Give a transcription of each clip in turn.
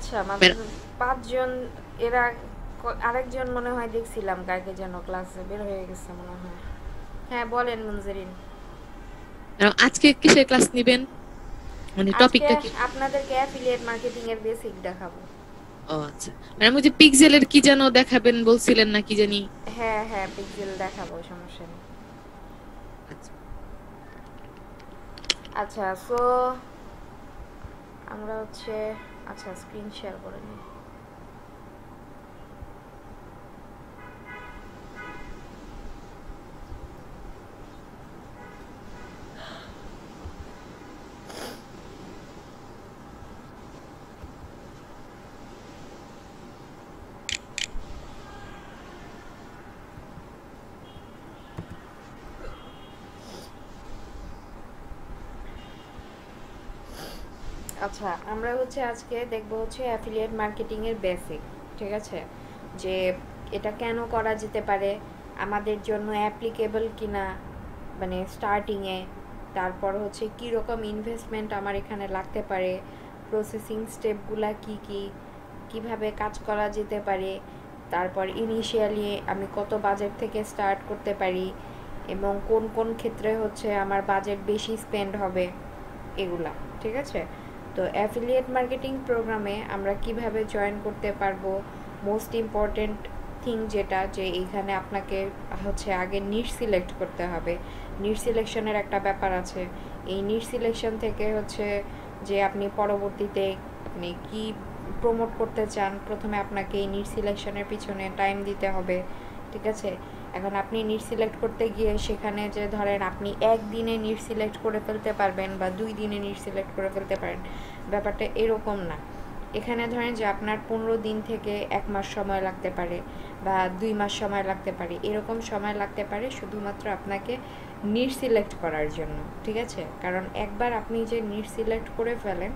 আচ্ছা, মাত্র 5 জন। এরা আরেকজন মনে হয় দেখছিলাম কালকে যেন ক্লাসে বের হয়ে গেছে মনে হয়। হ্যাঁ, বলেন মুনজেরিন। আজকে কিসের ক্লাস নিবেন, মানে আজকে টপিকটা কি? আপনাদেরকে অ্যাফিলিয়েট মার্কেটিং এর বেসিক দেখাবো। ও আচ্ছা, ম্যাডাম ওই যে পিক্সেলের কি যেন দেখাবেন বলছিলেন না কি জানি? হ্যাঁ হ্যাঁ, পিক্সেল দেখাবো, সমস্যা নেই। আচ্ছা। আচ্ছা, সো আমরা হচ্ছে, আচ্ছা স্ক্রিন শেয়ার করে নিই। আচ্ছা, আমরা হচ্ছে আজকে দেখবো হচ্ছে অ্যাফিলিয়েট মার্কেটিং এর বেসিক। ঠিক আছে, যে এটা কেন করা যেতে পারে, আমাদের জন্য অ্যাপ্লিকেবল কিনা, মানে স্টার্টিং এ। তারপর হচ্ছে কি রকম ইনভেস্টমেন্ট আমার এখানে লাগতে পারে, প্রসেসিং স্টেপগুলা কি কি, কিভাবে কাজ করা যেতে পারে, তারপর ইনিশিয়ালি আমি কত বাজেট থেকে স্টার্ট করতে পারি, এবং কোন কোন ক্ষেত্রে হচ্ছে আমার বাজেট বেশি স্পেন্ড হবে, এগুলা। ঠিক আছে, তো অ্যাফিলিয়েট মার্কেটিং প্রোগ্রামে আমরা কিভাবে জয়েন করতে পারবো, মোস্ট ইম্পর্টেন্ট থিং যেটা, যে এইখানে আপনাকে হচ্ছে আগে নিট সিলেক্ট করতে হবে। নিট সিলেকশনের একটা ব্যাপার আছে। এই নিট সিলেকশন থেকে হচ্ছে যে আপনি পরবর্তীতে আপনি কি প্রমোট করতে চান, প্রথমে আপনাকে এই নিট সিলেকশনের পিছনে টাইম দিতে হবে। ঠিক আছে, এখন আপনি নিট সিলেক্ট করতে গিয়ে সেখানে যে ধরেন আপনি একদিনে নিট সিলেক্ট করে ফেলতে পারবেন বা 2 দিনে নিট সিলেক্ট করে ফেলতে পারেন, ব্যাপারটা এরকম না। এখানে ধরেন যে আপনার 15 দিন থেকে 1 মাস সময় লাগতে পারে, বা 2 মাস সময় লাগতে পারে, এরকম সময় লাগতে পারে শুধুমাত্র আপনাকে নিট সিলেক্ট করার জন্য। ঠিক আছে, কারণ একবার আপনি যে নিট সিলেক্ট করে ফেলেন,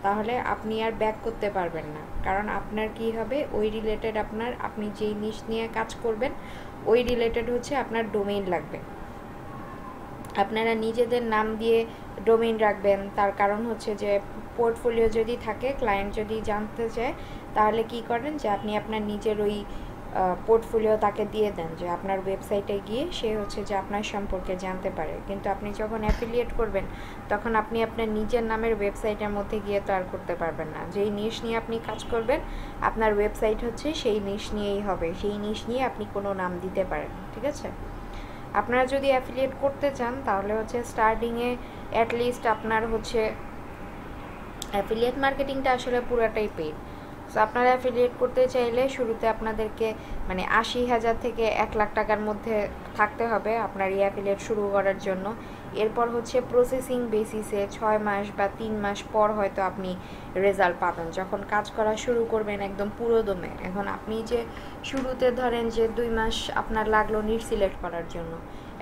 তাহলে আপনি আর ব্যাক করতে পারবেন না। কারণ আপনার কি হবে, ওই রিলেটেড আপনার, আপনি যেই নিশ নিয়ে কাজ করবেন ওই রিলেটেড হচ্ছে আপনার ডোমেইন লাগবে। আপনারা নিজেদের নাম দিয়ে ডোমেইন রাখবেন, তার কারণ হচ্ছে যে পোর্টফোলিও যদি থাকে, ক্লায়েন্ট যদি জানতে চায়, তাহলে কি করেন যে আপনি আপনার নিজের ওই পোর্টফোলিও তাকে দিয়ে দেন, যে আপনার ওয়েবসাইটে গিয়ে সে হচ্ছে যে আপনার সম্পর্কে জানতে পারে। কিন্তু আপনি যখন অ্যাফিলিয়েট করবেন, তখন আপনি আপনার নিজের নামের ওয়েবসাইটের মধ্যে গিয়ে তো আর করতে পারবেন না। যেই নিশ নিয়ে আপনি কাজ করবেন, আপনার ওয়েবসাইট হচ্ছে সেই নিশ নিয়েই হবে, সেই নিশ নিয়ে আপনি কোনো নাম দিতে পারেন। ঠিক আছে, আপনারা যদি অ্যাফিলিয়েট করতে চান, তাহলে হচ্ছে স্টার্টিংয়ে অ্যাটলিস্ট আপনার হচ্ছে, অ্যাফিলিয়েট মার্কেটিংটা আসলে পুরাটাই পেইড। সো আপনারা অ্যাফিলিয়েট করতে চাইলে শুরুতে আপনাদেরকে মানে 80,000 থেকে 1 লাখ টাকার মধ্যে থাকতে হবে আপনার এই অ্যাফিলিয়েট শুরু করার জন্য। এরপর হচ্ছে প্রসেসিং বেসিসে 6 মাস বা 3 মাস পর হয়তো আপনি রেজাল্ট পাবেন, যখন কাজ করা শুরু করবেন একদম পুরো দমে। এখন আপনি যে শুরুতে ধরেন যে 2 মাস আপনার লাগলো নিট সিলেক্ট করার জন্য,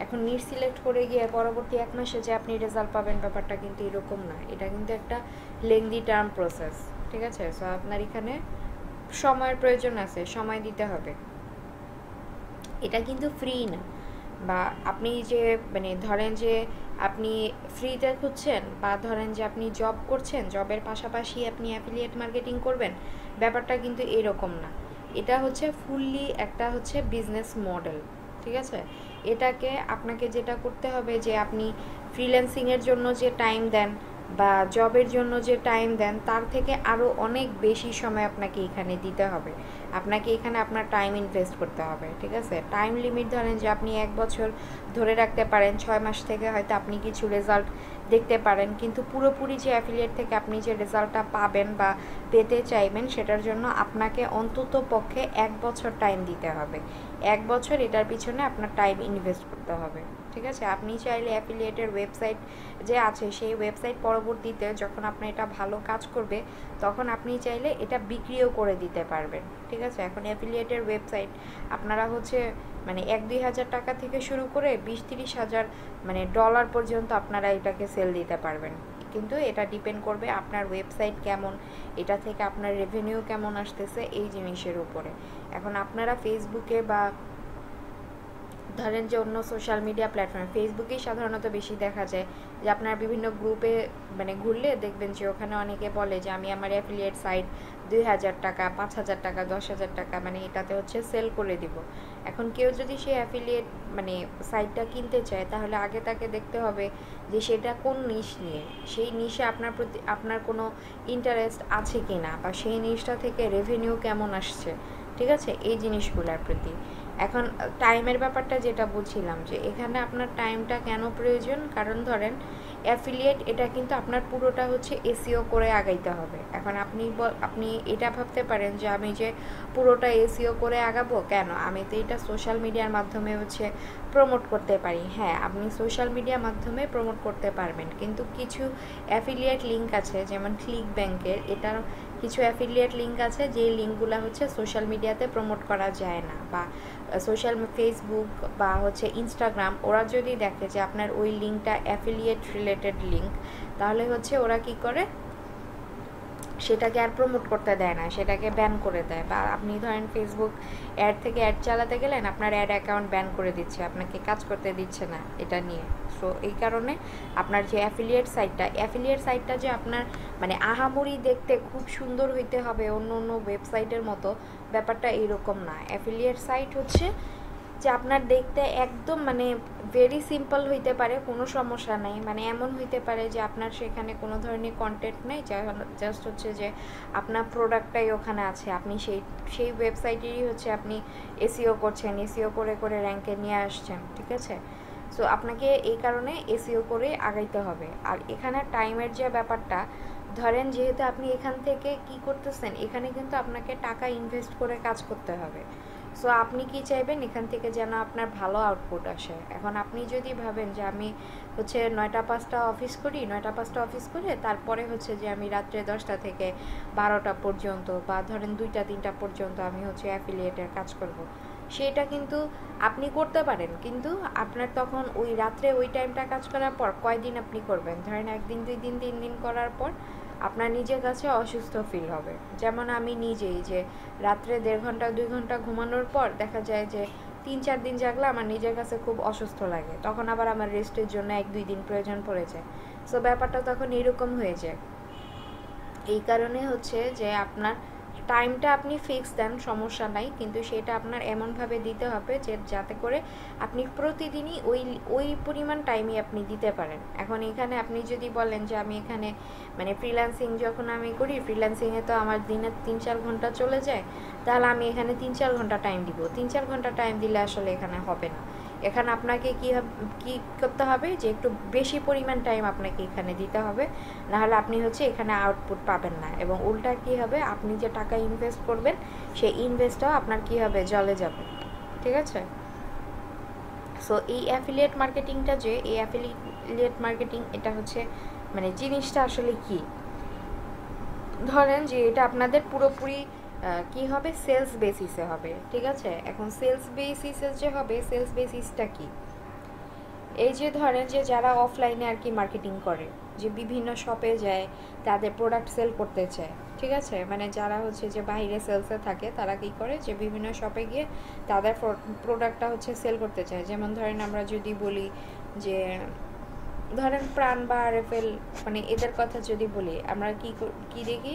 এখন নিট সিলেক্ট করে গিয়ে পরবর্তী 1 মাসে যে আপনি রেজাল্ট পাবেন, ব্যাপারটা কিন্তু এরকম না। এটা কিন্তু একটা লেংদি টার্ম প্রসেস। ঠিক আছে, সো আপনার এখানে সময়ের প্রয়োজন আছে, সময় দিতে হবে। এটা কিন্তু ফ্রি না। বা আপনি যে মানে ধরেন যে আপনি ফ্রিতে খুঁজছেন, বা ধরেন যে আপনি জব করছেন, জবের পাশাপাশি আপনি অ্যাফিলিয়েট মার্কেটিং করবেন, ব্যাপারটা কিন্তু এরকম না। এটা হচ্ছে ফুললি একটা হচ্ছে বিজনেস মডেল। ঠিক আছে, এটাকে আপনাকে যেটা করতে হবে, যে আপনি ফ্রিল্যান্সিংয়ের জন্য যে টাইম দেন বা জবের জন্য যে টাইম দেন, তার থেকে আরও অনেক বেশি সময় আপনাকে এখানে দিতে হবে। আপনাকে এখানে আপনার টাইম ইনভেস্ট করতে হবে। ঠিক আছে, টাইম লিমিট ধরেন যে আপনি 1 বছর ধরে রাখতে পারেন, 6 মাস থেকে হয়তো আপনি কিছু রেজাল্ট দেখতে পারেন, কিন্তু পুরোপুরি যে অ্যাফিলিয়েট থেকে আপনি যে রেজাল্টটা পাবেন বা পেতে চাইবেন, সেটার জন্য আপনাকে অন্তত পক্ষে 1 বছর টাইম দিতে হবে। 1 বছর এটার পিছনে আপনার টাইম ইনভেস্ট করতে হবে। ঠিক আছে, আপনি চাইলে অ্যাফিলিয়েটের ওয়েবসাইট যে আছে, সেই ওয়েবসাইট পরবর্তীতে যখন আপনার এটা ভালো কাজ করবে, তখন আপনি চাইলে এটা বিক্রিও করে দিতে পারবেন। ঠিক আছে, এখন অ্যাফিলিয়েটের ওয়েবসাইট আপনারা হচ্ছে মানে 1-2 হাজার টাকা থেকে শুরু করে 20-30 হাজার মানে ডলার পর্যন্ত আপনারা এটাকে সেল দিতে পারবেন। কিন্তু এটা ডিপেন্ড করবে আপনার ওয়েবসাইট কেমন, এটা থেকে আপনার রেভিনিউ কেমন আসতেছে, এই জিনিসের উপরে। এখন আপনারা ফেসবুকে বা ধরেন যে অন্য সোশ্যাল মিডিয়া প্ল্যাটফর্মে, ফেসবুকেই সাধারণত বেশি দেখা যায় যে আপনার বিভিন্ন গ্রুপে মানে ঘুরলে দেখবেন যে ওখানে অনেকে বলে যে আমি আমার অ্যাফিলিয়েট সাইট 2000 টাকা, 5000 টাকা, 10,000 টাকা মানে এটাতে হচ্ছে সেল করে দিব। এখন কেউ যদি সেই অ্যাফিলিয়েট মানে সাইটটা কিনতে চায়, তাহলে আগে তাকে দেখতে হবে যে সেটা কোন নিশ নিয়ে, সেই নিশে আপনার প্রতি আপনার কোনো ইন্টারেস্ট আছে কি না, বা সেই নিশটা থেকে রেভিনিউ কেমন আসছে, ঠিক আছে, এই জিনিসগুলোর প্রতি। এখন টাইমের ব্যাপারটা যেটা বলছিলাম, যে এখানে আপনার টাইমটা কেন প্রয়োজন, কারণ ধরেন অ্যাফিলিয়েট এটা কিন্তু আপনার পুরোটা হচ্ছে এসইও করে আগাইতে হবে। এখন আপনি এটা ভাবতে পারেন যে আমি যে পুরোটা এসইও করে আগাবো কেন, আমি তো এটা সোশ্যাল মিডিয়ার মাধ্যমে হচ্ছে প্রমোট করতে পারি। হ্যাঁ, আপনি সোশ্যাল মিডিয়ার মাধ্যমে প্রমোট করতে পারবেন, কিন্তু কিছু অ্যাফিলিয়েট লিঙ্ক আছে, যেমন ক্লিক ব্যাংকের, এটার কিছু অ্যাফিলিয়েট লিঙ্ক আছে যে লিঙ্কগুলো হচ্ছে সোশ্যাল মিডিয়াতে প্রমোট করা যায় না, বা সোশ্যাল ফেসবুক বা হচ্ছে ইনস্টাগ্রাম ওরা যদি দেখে যে আপনার ওই লিঙ্কটা অ্যাফিলিয়েট রিলেটেড লিঙ্ক, তাহলে হচ্ছে ওরা কি করে, সেটাকে আর প্রমোট করতে দেয় না, সেটাকে ব্যান করে দেয়। বা আপনি ধরেন ফেসবুক অ্যাড থেকে অ্যাড চালাতে গেলেন, আপনার অ্যাড অ্যাকাউন্ট ব্যান করে দিচ্ছে, আপনাকে কাজ করতে দিচ্ছে না এটা নিয়ে। সো এই কারণে আপনার যে অ্যাফিলিয়েট সাইটটা যে আপনার মানে আহামরি দেখতে খুব সুন্দর হইতে হবে অন্য অন্য ওয়েবসাইটের মতো, ব্যাপারটা এইরকম না। অ্যাফিলিয়েট সাইট হচ্ছে যে আপনার দেখতে একদম মানে ভেরি সিম্পল হইতে পারে, কোনো সমস্যা নেই, মানে এমন হইতে পারে যে আপনার সেখানে কোনো ধরনের কন্টেন্ট নেই, জাস্ট হচ্ছে যে আপনার প্রোডাক্টটাই ওখানে আছে, আপনি সেই ওয়েবসাইটেরই হচ্ছে আপনি এসইও করছেন, এসইও করে করে র্যাঙ্কে নিয়ে আসছেন, ঠিক আছে। সো আপনাকে এই কারণে এসইও করে আগাইতে হবে। আর এখানে টাইমের যে ব্যাপারটা, ধরেন যেহেতু আপনি এখান থেকে কি করতেছেন, এখানে কিন্তু আপনাকে টাকা ইনভেস্ট করে কাজ করতে হবে। সো আপনি কি চাইবেন এখান থেকে যেন আপনার ভালো আউটপুট আসে। এখন আপনি যদি ভাবেন যে আমি হচ্ছে 9টা 5টা অফিস করি, 9টা 5টা অফিস করে তারপরে হচ্ছে যে আমি রাত্রে 10টা থেকে 12টা পর্যন্ত, বা ধরেন 2টা 3টা পর্যন্ত আমি হচ্ছে অ্যাফিলিয়েটের কাজ করব, সেটা কিন্তু আপনি করতে পারেন, কিন্তু আপনার তখন ওই রাত্রে ওই টাইমটা কাজ করার পর কয়দিন আপনি করবেন, ধরেন 1 দিন 2 দিন 3 দিন করার পর আপনার নিজের কাছে অসুস্থ ফিল হবে। যেমন আমি নিজেই যে রাত্রে 1.5 ঘন্টা 2 ঘন্টা ঘুমানোর পর দেখা যায় যে 3-4 দিন জাগলে আমার নিজের কাছে খুব অসুস্থ লাগে, তখন আবার আমার রেস্টের জন্য 1-2 দিন প্রয়োজন পড়ে যায়। সো ব্যাপারটা তখন এরকম হয়ে যায়। এই কারণে হচ্ছে যে আপনার টাইমটা আপনি ফিক্স দেন, সমস্যা নাই, কিন্তু সেটা আপনার এমনভাবে দিতে হবে যে যাতে করে আপনি প্রতিদিনই ওই পরিমাণ টাইমই আপনি দিতে পারেন। এখন এখানে আপনি যদি বলেন যে আমি এখানে মানে ফ্রিল্যান্সিং যখন আমি করি, ফ্রিল্যান্সিংয়ে তো আমার দিনে 3-4 ঘন্টা চলে যায়, তাহলে আমি এখানে 3-4 ঘন্টা টাইম দিব। 3-4 ঘন্টা টাইম দিলে আসলে এখানে হবে না। এখানে আপনাকে কি করতে হবে, যে একটু বেশি পরিমাণ টাইম আপনাকে এখানে দিতে হবে, নাহলে আপনি হচ্ছে এখানে আউটপুট পাবেন না, এবং উল্টা কি হবে, আপনি যে টাকা ইনভেস্ট করবেন সেই ইনভেস্টটাও আপনার কি হবে, জলে যাবে, ঠিক আছে। সো এই অ্যাফিলিয়েট মার্কেটিংটা, যে এই অ্যাফিলিয়েট মার্কেটিং এটা হচ্ছে মানে জিনিসটা আসলে কি, ধরেন যে এটা আপনাদের পুরোপুরি কি হবে, সেলস বেসিসে হবে, ঠিক আছে। এখন সেলস বেসিসে যে হবে, সেলস বেসিসটা কি, এই যে ধরেন যে যারা অফলাইনে আর কি মার্কেটিং করে, যে বিভিন্ন শপে যায়, তাদের প্রোডাক্ট সেল করতে চায়, ঠিক আছে, মানে যারা হচ্ছে যে বাইরে সেলসে থাকে, তারা কি করে যে বিভিন্ন শপে গিয়ে তাদের প্রোডাক্টটা হচ্ছে সেল করতে চায়। যেমন ধরেন আমরা যদি বলি যে ধরেন প্রাণ বা আরএফএল, মানে এদের কথা যদি বলি, আমরা কি দেখি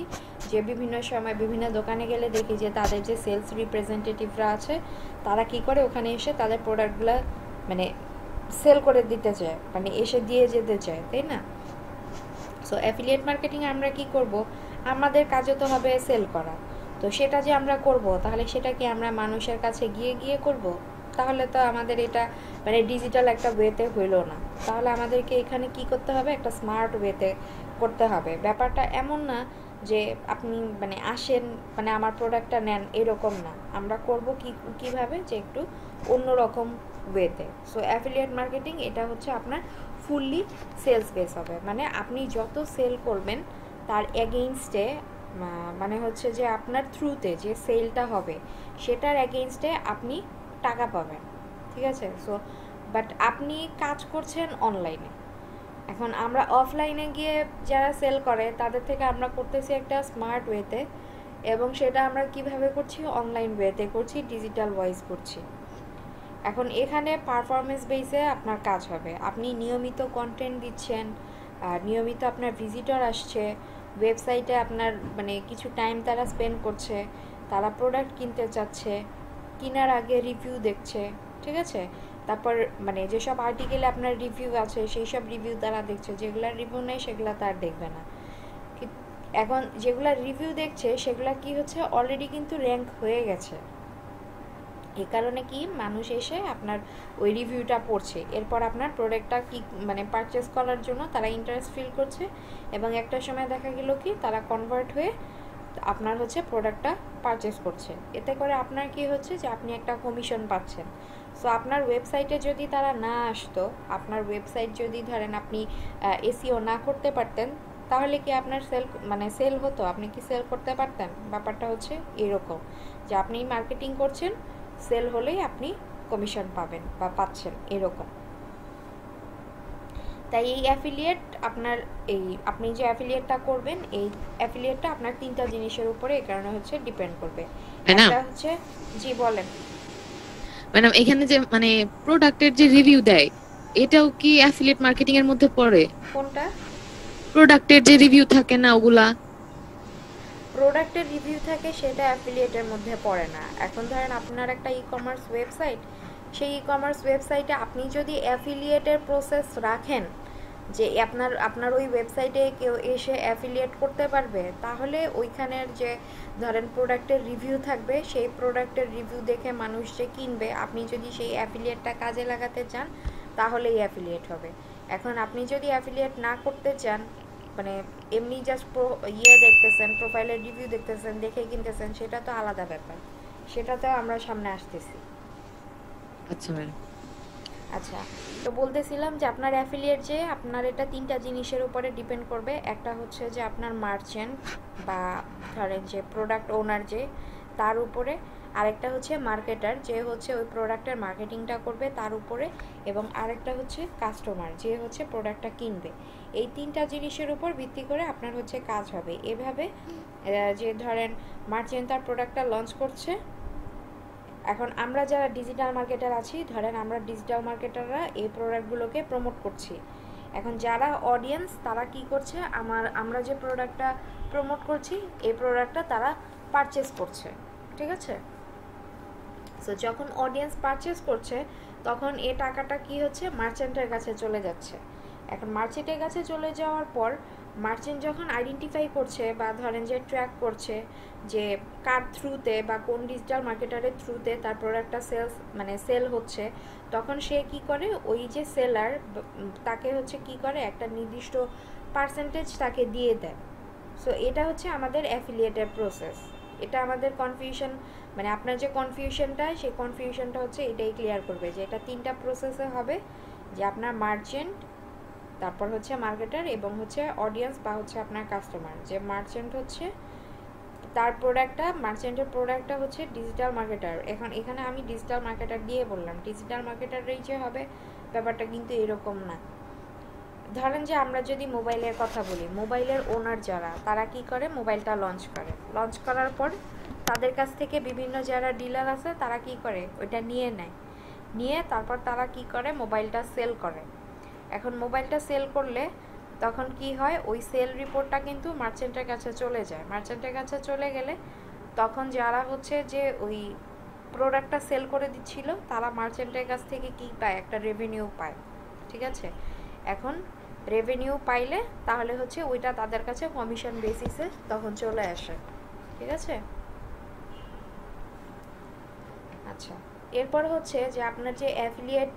যে বিভিন্ন সময় বিভিন্ন দোকানে গেলে দেখি যে তাদের যে সেলস রিপ্রেজেন্টেটিভরা আছে, তারা কি করে ওখানে এসে তাদের প্রোডাক্টগুলো মানে সেল করে দিতে চায়, মানে এসে দিয়ে যেতে চায়, তাই না। সো অ্যাফিলিয়েট মার্কেটিং আমরা কি করব, আমাদের কাজও তো হবে সেল করা, তো সেটা যে আমরা করব, তাহলে সেটা কি আমরা মানুষের কাছে গিয়ে গিয়ে করব, তাহলে তো আমাদের এটা মানে ডিজিটাল একটা ওয়েতে হইলো না। তাহলে আমাদেরকে এখানে কি করতে হবে, একটা স্মার্ট ওয়েতে করতে হবে। ব্যাপারটা এমন না যে আপনি মানে আসেন মানে আমার প্রোডাক্টটা নেন, এরকম না, আমরা করব কিভাবে, যে একটু অন্যরকম ওয়েতে। সো অ্যাফিলিয়েট মার্কেটিং এটা হচ্ছে আপনার ফুললি সেলস বেস হবে, মানে আপনি যত সেল করবেন তার এগেইনস্টে, মানে হচ্ছে যে আপনার থ্রুতে যে সেলটা হবে সেটার এগেইনস্টে আপনি টাকা পাবেন, ঠিক আছে। সো বাট আপনি কাজ করছেন অনলাইনে, এখন আমরা অফলাইনে গিয়ে যারা সেল করে তাদের থেকে আমরা করতেছি একটা স্মার্ট ওয়েতে, এবং সেটা আমরা কিভাবে করছি, অনলাইন ওয়েতে করছি, ডিজিটাল ওয়াইজ করছি। এখন এখানে পারফরমেন্স বেসে আপনার কাজ হবে। আপনি নিয়মিত কন্টেন্ট দিচ্ছেন, নিয়মিত আপনার ভিজিটর আসছে, ওয়েবসাইটে আপনার মানে কিছু টাইম তারা স্পেন্ড করছে, তারা প্রোডাক্ট কিনতে চাচ্ছে, কেনার আগে রিভিউ দেখছে, ঠিক আছে? তারপর মানে যেসব আর্টিকেলে আপনার রিভিউ আছে সেই সব রিভিউ তারা দেখছে, যেগুলার রিভিউ নেই সেগুলো তার দেখবে না। এখন যেগুলা রিভিউ দেখছে সেগুলা কি হচ্ছে, অলরেডি কিন্তু র্যাঙ্ক হয়ে গেছে। এই কারণে কি মানুষ এসে আপনার ওই রিভিউটা পড়ছে, এরপর আপনার প্রোডাক্টটা কি মানে পারচেস করার জন্য তারা ইন্টারেস্ট ফিল করছে, এবং একটা সময় দেখা গেল কি তারা কনভার্ট হয়ে আপনার হচ্ছে প্রোডাক্টটা পারচেস করছে। এতে করে আপনার কি হচ্ছে যে আপনি একটা কমিশন পাচ্ছেন। সো আপনার ওয়েবসাইটে যদি তারা না আসতো, আপনার ওয়েবসাইট যদি ধরেন আপনি এসইও না করতে পারতেন, তাহলে কি আপনার সেল হতো? আপনি কি সেল করতে পারতেন? ব্যাপারটা হচ্ছে এরকম যে আপনি মার্কেটিং করছেন, সেল হলেই আপনি কমিশন পাবেন বা পাচ্ছেন, এরকম। তাই এই অ্যাফিলিয়েট আপনার আপনি যে অ্যাফিলিয়েটটা করবেন, এই অ্যাফিলিয়েটটা আপনার 3টা জিনিসের উপরে এই কারণে হচ্ছে ডিপেন্ড করবে। একটা হচ্ছে, জি বলেন ম্যাডাম। এখানে যে মানে প্রোডাক্টের যে রিভিউ দেয়, এটাও কি অ্যাফিলিয়েট মার্কেটিং এর মধ্যে পড়ে? কোনটা? প্রোডাক্টের যে রিভিউ থাকে না ওগুলা? প্রোডাক্টের রিভিউ থাকে সেটা অ্যাফিলিয়েটের মধ্যে পড়ে না। এখন ধরেন আপনার একটা ই কমার্স ওয়েবসাইট, সেই ই কমার্স ওয়েবসাইটে আপনি যদি অ্যাফিলিয়েটের প্রসেস রাখেন, যে আপনার ওই ওয়েবসাইটে কেউ এসে অ্যাফিলিয়েট করতে পারবে, তাহলে ওইখানের যে ধরেন প্রোডাক্টের রিভিউ থাকবে, সেই প্রোডাক্টের রিভিউ দেখে মানুষ যে কিনবে, আপনি যদি সেই অ্যাফিলিয়েটটা কাজে লাগাতে চান তাহলেই অ্যাফিলিয়েট হবে। এখন আপনি যদি অ্যাফিলিয়েট না করতে চান, মানে এমনি জাস্ট দেখতেছেন, প্রোফাইলের রিভিউ দেখতেছেন, দেখে কিনতেছেন, সেটা তো আলাদা ব্যাপার, সেটাতেও আমরা সামনে আসতেছি। আচ্ছা ম্যাডাম। আচ্ছা, তো বলতেছিলাম যে আপনার অ্যাফিলিয়েট যে আপনার এটা 3টা জিনিসের উপরে ডিপেন্ড করবে। একটা হচ্ছে যে আপনার মার্চেন্ট বা ধরেন যে প্রোডাক্ট ওনার যে, তার উপরে। আরেকটা হচ্ছে মার্কেটার, যে হচ্ছে ওই প্রোডাক্টের মার্কেটিংটা করবে, তার উপরে। এবং আরেকটা হচ্ছে কাস্টমার, যে হচ্ছে প্রোডাক্টটা কিনবে। এই 3টা জিনিসের উপর ভিত্তি করে আপনার হচ্ছে কাজ হবে। এভাবে যে ধরেন মার্চেন্ট তার প্রোডাক্টটা লঞ্চ করছে, এখন আমরা যারা ডিজিটাল মার্কেটার আছি, ধরেন আমরা ডিজিটাল মার্কেটাররা এই প্রোডাক্টগুলোকে প্রমোট করছি। এখন যারা অডিয়েন্স তারা কি করছে, আমরা যে প্রোডাক্টটা প্রমোট করছি এই প্রোডাক্টটা তারা পারচেস করছে, ঠিক আছে? সো যখন অডিয়েন্স পারচেস করছে, তখন এই টাকাটা কি হচ্ছে, মার্চেন্টের কাছে চলে যাচ্ছে। এখন মার্চেন্টের কাছে চলে যাওয়ার পর মার্চেন্ট যখন আইডেন্টিফাই করছে বা ধরেন যে ট্র্যাক করছে যে কার থ্রুতে বা কোন ডিজিটাল মার্কেটারের থ্রুতে তার প্রোডাক্টটা সেল হচ্ছে, তখন সে কি করে, ওই যে সেলার তাকে হচ্ছে কি করে, একটা নির্দিষ্ট পার্সেন্টেজ তাকে দিয়ে দেয়। সো এটা হচ্ছে আমাদের অ্যাফিলিয়েটের প্রসেস। এটা আমাদের কনফিউশন, মানে আপনার যে কনফিউশনটা, সেই কনফিউশনটা হচ্ছে এটাই ক্লিয়ার করবে যে এটা 3টা প্রসেসে হবে, যে আপনার মার্চেন্ট, তারপর হচ্ছে মার্কেটার, এবং হচ্ছে অডিয়েন্স বা হচ্ছে আপনার কাস্টমার। যে মার্চেন্ট হচ্ছে তার প্রোডাক্টটা, মার্চেন্টের প্রোডাক্টটা হচ্ছে ডিজিটাল মার্কেটার। এখন এখানে আমি ডিজিটাল মার্কেটার দিয়ে বললাম, ডিজিটাল মার্কেটারই যে হবে ব্যাপারটা কিন্তু এরকম না। ধরেন যে আমরা যদি মোবাইলের কথা বলি, মোবাইলের ওনার যারা, তারা কি করে, মোবাইলটা লঞ্চ করার পর তাদের কাছ থেকে বিভিন্ন যারা ডিলার আছে তারা কি করে, ওইটা নিয়ে তারপর তারা কি করে, মোবাইলটা সেল করে। এখন মোবাইলটা সেল করলে তখন কি হয়, ওই সেল রিপোর্টটা কিন্তু মার্চেন্টের কাছে চলে যায়। মার্চেন্টের কাছে চলে গেলে তখন যারা হচ্ছে যে ওই প্রোডাক্টটা সেল করে দিচ্ছিল, তারা মার্চেন্টের কাছ থেকে কি পায়, একটা রেভিনিউ পায়, ঠিক আছে? এখন রেভিনিউ পাইলে তাহলে হচ্ছে ওইটা তাদের কাছে কমিশন বেসিসে তখন চলে আসে, ঠিক আছে? আচ্ছা, এরপর হচ্ছে যে আপনার যে অ্যাফিলিয়েট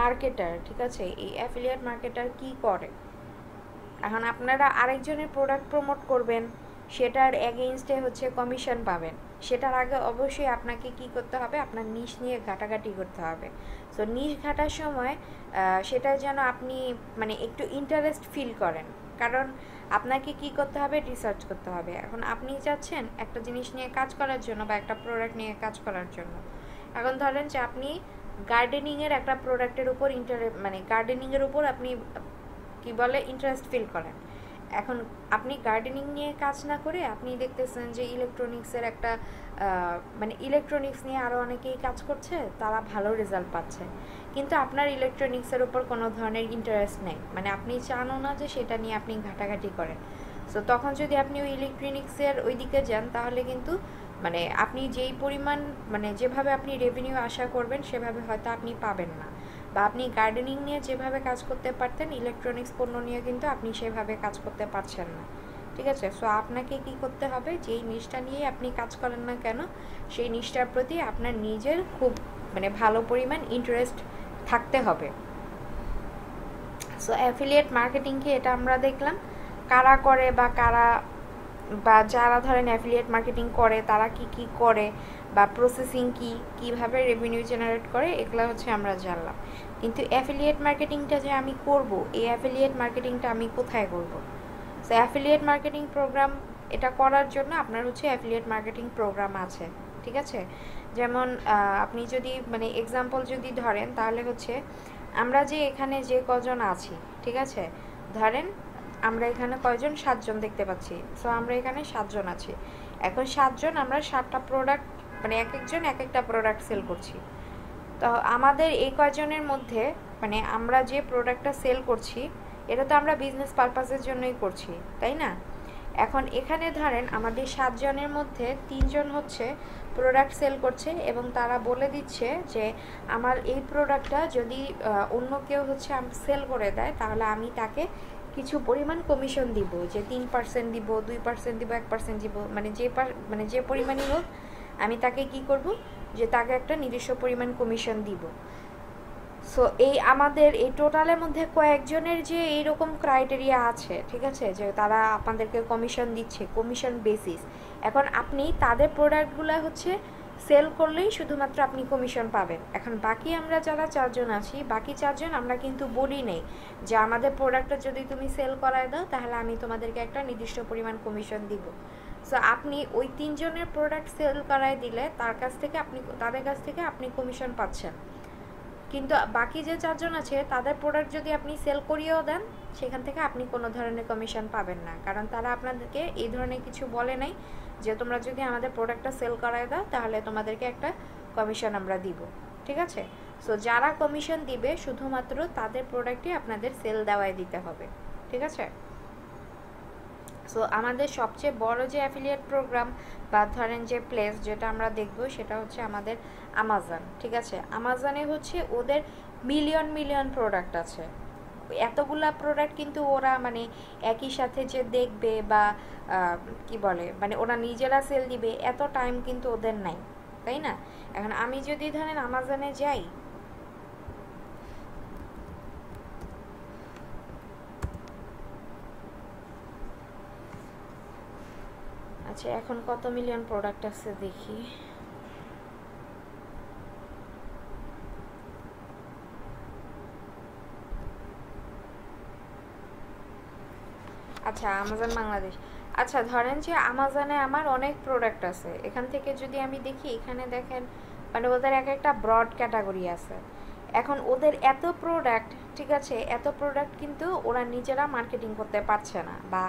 মার্কেটার, ঠিক আছে, এই অ্যাফিলিয়েট মার্কেটার কি করে। এখন আপনারা আরেকজনের প্রোডাক্ট প্রমোট করবেন, সেটার এগেইনস্টে হচ্ছে কমিশন পাবেন। সেটার আগে অবশ্যই আপনাকে কি করতে হবে, আপনার নিশ নিয়ে ঘাটাঘাটি করতে হবে। সো নিশ ঘাটার সময় সেটা যেন আপনি মানে একটু ইন্টারেস্ট ফিল করেন, কারণ আপনাকে কি করতে হবে, রিসার্চ করতে হবে। এখন আপনি চাচ্ছেন একটা জিনিস নিয়ে কাজ করার জন্য বা একটা প্রোডাক্ট নিয়ে কাজ করার জন্য। এখন ধরেন যে আপনি গার্ডেনিংয়ের একটা প্রোডাক্টের উপর গার্ডেনিংয়ের উপর আপনি কি বলে ইন্টারেস্ট ফিল করেন। এখন আপনি গার্ডেনিং নিয়ে কাজ না করে আপনি দেখতেছেন যে ইলেকট্রনিক্সের একটা মানে ইলেকট্রনিক্স নিয়ে আরও অনেকেই কাজ করছে, তারা ভালো রেজাল্ট পাচ্ছে, কিন্তু আপনার ইলেকট্রনিক্সের উপর কোনো ধরনের ইন্টারেস্ট নেই, মানে আপনি চানও না যে সেটা নিয়ে আপনি ঘাটাঘাটি করেন। সো তখন যদি আপনি ওই ইলেকট্রনিক্সের ওই দিকে যান, তাহলে কিন্তু মানে আপনি যেই পরিমাণ মানে যেভাবে আপনি রেভিনিউ আশা করবেন সেভাবে হয়তো আপনি পাবেন না, বা আপনি গার্ডেনিং নিয়ে যেভাবে কাজ করতে পারতেন ইলেকট্রনিক্স পণ্য নিয়ে কিন্তু আপনি সেভাবে কাজ করতে পারছেন না। ঠিক আছে, সো আপনাকে কি করতে হবে, যেই নিশটা নিয়ে আপনি কাজ করেন না কেন সেই নিশটার প্রতি আপনার নিজের খুব মানে ভালো পরিমাণ ইন্টারেস্ট থাকতে হবে। সো অ্যাফিলিয়েট মার্কেটিং কি, এটা আমরা দেখলাম কারা করে বা যারা ধরেন অ্যাফিলিয়েট মার্কেটিং করে তারা কি কি করে, বা প্রসেসিং কি, কিভাবে রেভিনিউ জেনারেট করে, এগুলো হচ্ছে আমরা জানলাম। কিন্তু অ্যাফিলিয়েট মার্কেটিংটা যে আমি করব, এই অ্যাফিলিয়েট মার্কেটিংটা আমি কোথায় করব? সো অ্যাফিলিয়েট মার্কেটিং প্রোগ্রাম, এটা করার জন্য আপনার হচ্ছে অ্যাফিলিয়েট মার্কেটিং প্রোগ্রাম আছে। ঠিক আছে, যেমন আপনি যদি মানে এক্সাম্পল যদি ধরেন, তাহলে হচ্ছে আমরা যে এখানে যে কজন আছি, ঠিক আছে, ধরেন আমরা এখানে কয়জন, 7 জন দেখতে পাচ্ছি। সো আমরা এখানে 7 জন আছি। এখন 7 জন আমরা 7টা প্রোডাক্ট মানে এক একজন এক একটা প্রোডাক্ট সেল করছি। তো আমাদের এই কয়জনের মধ্যে মানে আমরা যে প্রোডাক্টটা সেল করছি এটা তো আমরা বিজনেস পারপাসের জন্যই করছি, তাই না? এখন এখানে ধরেন আমাদের 7 জনের মধ্যে 3 জন হচ্ছে প্রোডাক্ট সেল করছে, এবং তারা বলে দিচ্ছে যে আমার এই প্রোডাক্টটা যদি অন্য কেউ হচ্ছে সেল করে দেয়, তাহলে আমি তাকে কিছু পরিমাণ কমিশন দিব, যে 3% দিব, 2% দিব, 1% দিব, মানে যে পরিমাণই হোক আমি তাকে কি করব, যে তাকে একটা নির্দিষ্ট পরিমাণ কমিশন দিব। সো এই আমাদের এই টোটালের মধ্যে কয়েকজনের যে এইরকম ক্রাইটেরিয়া আছে, ঠিক আছে, যে তারা আপনাদেরকে কমিশন দিচ্ছে, কমিশন বেসিস। এখন আপনি তাদের প্রোডাক্টগুলো হচ্ছে সেল করলেই শুধুমাত্র আপনি কমিশন পাবেন। এখন বাকি আমরা যারা 4 জন আছি, বাকি 4 জন আমরা কিন্তু বলি নেই যে আমাদের প্রোডাক্টটা যদি তুমি সেল করায় দাও তাহলে আমি তোমাদেরকে একটা নির্দিষ্ট পরিমাণ কমিশন দিব। সো আপনি ওই 3 জনের প্রোডাক্ট সেল করায় দিলে তাদের কাছ থেকে আপনি কমিশন পাচ্ছেন, কিন্তু বাকি যে 4 জন আছে তাদের প্রোডাক্ট যদি আপনি সেল করিয়েও দেন, সেখান থেকে আপনি কোনো ধরনের কমিশন পাবেন না, কারণ তারা আপনাদেরকে এই ধরনের কিছু বলে নাই যে তোমরা যদি আমাদের প্রোডাক্টটা সেল করায় দাও তাহলে তোমাদেরকে একটা কমিশন আমরা দিব। ঠিক আছে, সো যারা কমিশন দিবে শুধুমাত্র তাদের প্রোডাক্টই আপনাদের সেল দেওয়ায় দিতে হবে। ঠিক আছে, সো আমাদের সবচেয়ে বড় যে অ্যাফিলিয়েট প্রোগ্রাম বা ধরেন যে প্লেস যেটা আমরা দেখব সেটা হচ্ছে আমাদের আমাজন। ঠিক আছে, আমাজনে হচ্ছে ওদের মিলিয়ন মিলিয়ন প্রোডাক্ট আছে। এতগুলা প্রোডাক্ট কিন্তু ওরা মানে একই সাথে যে দেখবে বা কি বলে মানে ওরা নিজেরা সেল দিবে এত টাইম কিন্তু ওদের নাই, তাই না? এখন আমি যদি ধরেন আমাজনে যাই, আচ্ছা এখন কত মিলিয়ন প্রোডাক্ট আছে দেখি। আচ্ছা আমাজন বাংলাদেশ, আচ্ছা ধরেন যে আমাজনে আমার অনেক প্রোডাক্ট আছে, এখান থেকে যদি আমি দেখি এখানে দেখেন মানে ওদের এক একটা ব্রড ক্যাটাগরি আছে। এখন ওদের এত প্রোডাক্ট, ঠিক আছে, এত প্রোডাক্ট কিন্তু ওরা নিজেরা মার্কেটিং করতে পারছে না, বা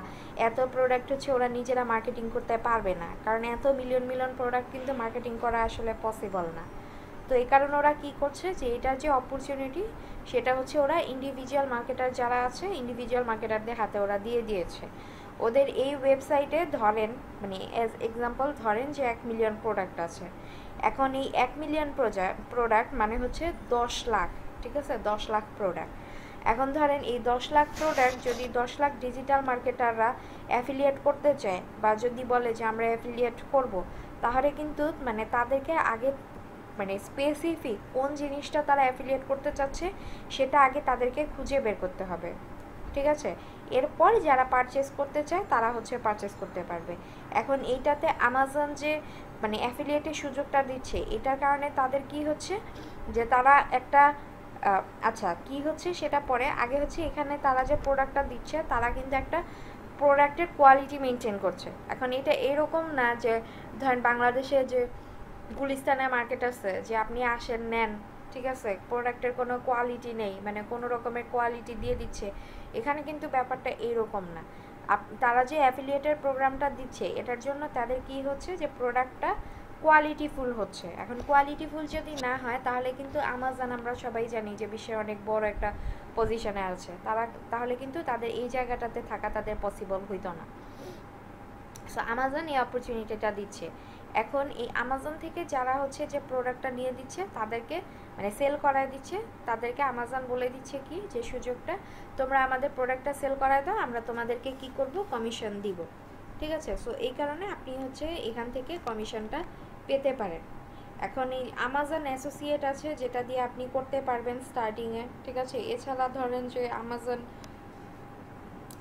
এত প্রোডাক্ট হচ্ছে ওরা নিজেরা মার্কেটিং করতে পারবে না, কারণ এত মিলিয়ন মিলিয়ন প্রোডাক্ট কিন্তু মার্কেটিং করা আসলে পসিবল না। তো এই কারণে ওরা কি করছে, যে এটার যে অপরচুনিটি সেটা হচ্ছে ওরা ইন্ডিভিজুয়াল মার্কেটার যারা আছে ইন্ডিভিজুয়াল মার্কেটারদের হাতে ওরা দিয়ে দিয়েছে। ওদের এই ওয়েবসাইটে ধরেন মানে অ্যাজ এক্সাম্পল ধরেন যে 1 মিলিয়ন প্রোডাক্ট আছে। এখন এই 1 মিলিয়ন প্রোডাক্ট মানে হচ্ছে 10 লাখ, ঠিক আছে, 10 লাখ প্রোডাক্ট। এখন ধরেন এই 10 লাখ প্রোডাক্ট যদি 10 লাখ ডিজিটাল মার্কেটাররা অ্যাফিলিয়েট করতে চায়, বা যদি বলে যে আমরা অ্যাফিলিয়েট করব, তাহলে কিন্তু মানে তাদেরকে আগে মানে স্পেসিফিক কোন জিনিসটা তারা অ্যাফিলিয়েট করতে চাচ্ছে সেটা আগে তাদেরকে খুঁজে বের করতে হবে। ঠিক আছে, এরপর যারা পারচেস করতে চায় তারা হচ্ছে পারচেস করতে পারবে। এখন এইটাতে আমাজন যে মানে অ্যাফিলিয়েটের সুযোগটা দিচ্ছে, এটার কারণে তাদের কি হচ্ছে যে তারা একটা আচ্ছা কি হচ্ছে সেটা পরে, আগে হচ্ছে এখানে তারা যে প্রোডাক্টটা দিচ্ছে তারা কিন্তু একটা প্রোডাক্টের কোয়ালিটি মেনটেন করছে। এখন এটা এরকম না যে ধরেন বাংলাদেশে যে গুলিস্তানের মার্কেট আছে যে আপনি আসেন নেন, ঠিক আছে, প্রোডাক্টের কোনো কোয়ালিটি নেই, মানে কোনো রকমের কোয়ালিটি দিয়ে দিচ্ছে। এখানে কিন্তু ব্যাপারটা এইরকম না। তারা যে অ্যাফিলিয়েটের প্রোগ্রামটা দিচ্ছে এটার জন্য তাদের কি হচ্ছে যে প্রোডাক্টটা কোয়ালিটিফুল হচ্ছে। এখন কোয়ালিটিফুল যদি না হয় তাহলে কিন্তু আমাজন আমরা সবাই জানি যে বিশ্বের অনেক বড় একটা পজিশনে আছে, তাহলে কিন্তু তাদের এই জায়গাটাতে থাকা তাদের পসিবল হইতো না। সো আমাজন এই অপরচুনিটিটা দিচ্ছে। এখন এই আমাজন থেকে যারা হচ্ছে যে প্রোডাক্টটা নিয়ে দিচ্ছে তাদেরকে মানে সেল করায় দিচ্ছে, তাদেরকে আমাজন বলে দিচ্ছে কি যে সুযোগটা তোমরা আমাদের প্রোডাক্টটা সেল করায় দাও, আমরা তোমাদেরকে কি করব কমিশন দিব। ঠিক আছে, সো এই কারণে আপনি হচ্ছে এখান থেকে কমিশনটা পেতে পারেন। এখন এই আমাজন অ্যাসোসিয়েট আছে যেটা দিয়ে আপনি করতে পারবেন স্টার্টিংয়ে। ঠিক আছে, এছাড়া ধরেন যে আমাজন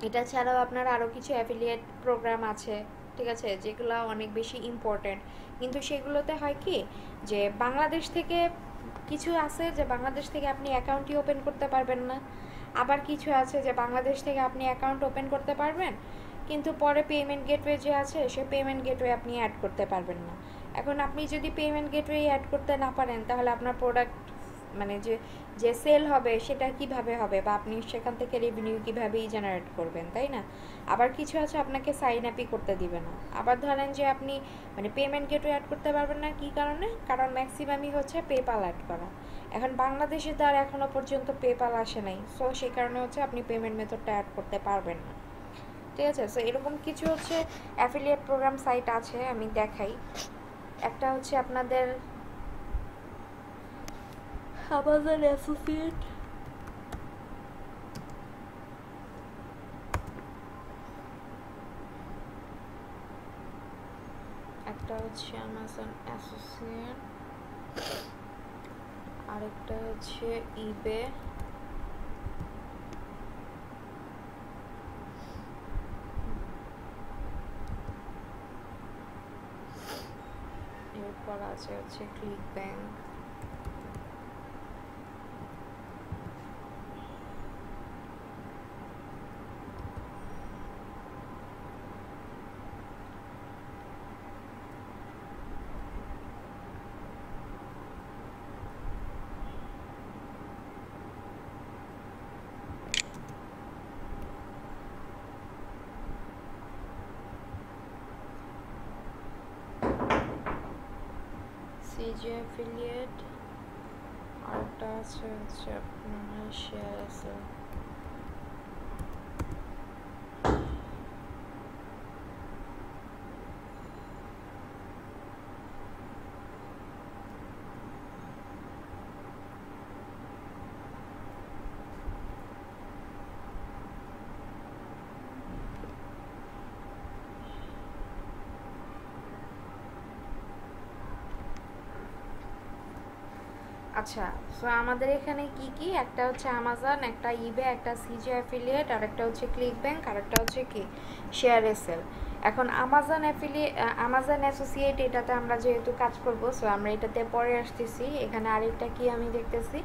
এটা ছাড়াও আপনার আরও কিছু অ্যাফিলিয়েট প্রোগ্রাম আছে, ঠিক আছে, যেগুলো অনেক বেশি ইম্পর্ট্যান্ট। কিন্তু সেগুলোতে হয় কি যে বাংলাদেশ থেকে কিছু আছে যে বাংলাদেশ থেকে আপনি অ্যাকাউন্টই ওপেন করতে পারবেন না, আবার কিছু আছে যে বাংলাদেশ থেকে আপনি অ্যাকাউন্ট ওপেন করতে পারবেন কিন্তু পরে পেমেন্ট গেটওয়ে যে আছে সে পেমেন্ট গেটওয়ে আপনি অ্যাড করতে পারবেন না। এখন আপনি যদি পেমেন্ট গেটওয়ে অ্যাড করতে না পারেন তাহলে আপনার প্রোডাক্ট মানে যে সেল হবে সেটা কিভাবে হবে বা আপনি সেখান থেকে রেভিনিউ কীভাবেই জেনারেট করবেন, তাই না? আবার কিছু আছে আপনাকে সাইন আপই করতে দিবে না। আবার ধরেন যে আপনি মানে পেমেন্ট গেটওয়ে অ্যাড করতে পারবেন না, কী কারণে? কারণ ম্যাক্সিমামই হচ্ছে পেপাল অ্যাড করা। এখন বাংলাদেশে তো আর এখনও পর্যন্ত পেপাল আসে নাই, সো সেই কারণে হচ্ছে আপনি পেমেন্ট মেথডটা অ্যাড করতে পারবেন না। ঠিক আছে, সো এরকম কিছু হচ্ছে অ্যাফিলিয়েট প্রোগ্রাম সাইট আছে, আমি দেখাই। একটা হচ্ছে আপনাদের আমাজন অ্যাসোসিয়েট, একটা হচ্ছে আমাজন অ্যাসোসিয়েট, আরেকটা হচ্ছে ইবে, এরপর আছে হচ্ছে ক্লিক ব্যাংক। সিজে অ্যাফিলিয়েট, আরেকটা আছে হচ্ছে আপনার শেয়ার আছে। আচ্ছা, সো আমাদের এখানে কি কি, একটা হচ্ছে আমাজন, একটা ইবে, একটা সিজে অ্যাফিলিয়েট, আর একটা হচ্ছে ক্লিক ব্যাংক, আর একটা হচ্ছে কি শেয়ার এসেল। এখন আমাজন আমাজন অ্যাসোসিয়েট এটাতে আমরা যেহেতু কাজ করব, সো আমরা এটাতে পরে আসতেছি। এখানে আরেকটা কি আমি দেখতেছি,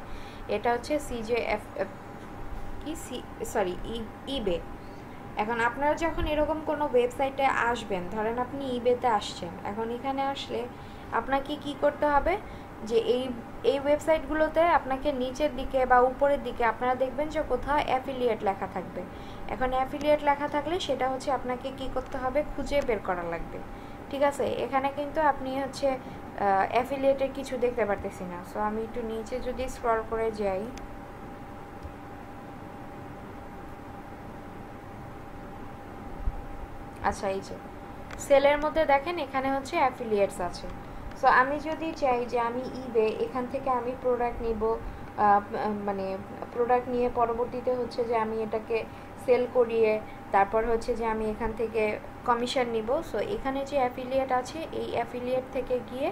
এটা হচ্ছে সিজে কি সরি ইবে। এখন আপনারা যখন এরকম কোনো ওয়েবসাইটে আসবেন, ধরেন আপনি ইবেতে আসছেন, এখন এখানে আসলে আপনাকে কি করতে হবে যে এই ওয়েবসাইটগুলোতে আপনাকে নিচের দিকে বা উপরের দিকে আপনারা দেখবেন যে কোথাও অ্যাফিলিয়েট লেখা থাকবে। এখন অ্যাফিলিয়েট লেখা থাকলে সেটা হচ্ছে আপনাকে কি করতে হবে, খুঁজে বের করা লাগবে। ঠিক আছে, এখানে কিন্তু আপনি হচ্ছে অ্যাফিলিয়েটের কিছু দেখতে পারতেছি না, সো আমি একটু নিচে যদি স্ক্রল করে যাই, আচ্ছা এই যে সেলের মধ্যে দেখেন এখানে হচ্ছে অ্যাফিলিয়েটস আছে। সো আমি যদি চাই যে আমি ইবে এখান থেকে আমি প্রোডাক্ট নিব, মানে প্রোডাক্ট নিয়ে পরবর্তীতে হচ্ছে যে আমি এটাকে সেল করিয়ে তারপর হচ্ছে যে আমি এখান থেকে কমিশন নিব, সো এখানে যে অ্যাফিলিয়েট আছে এই অ্যাফিলিয়েট থেকে গিয়ে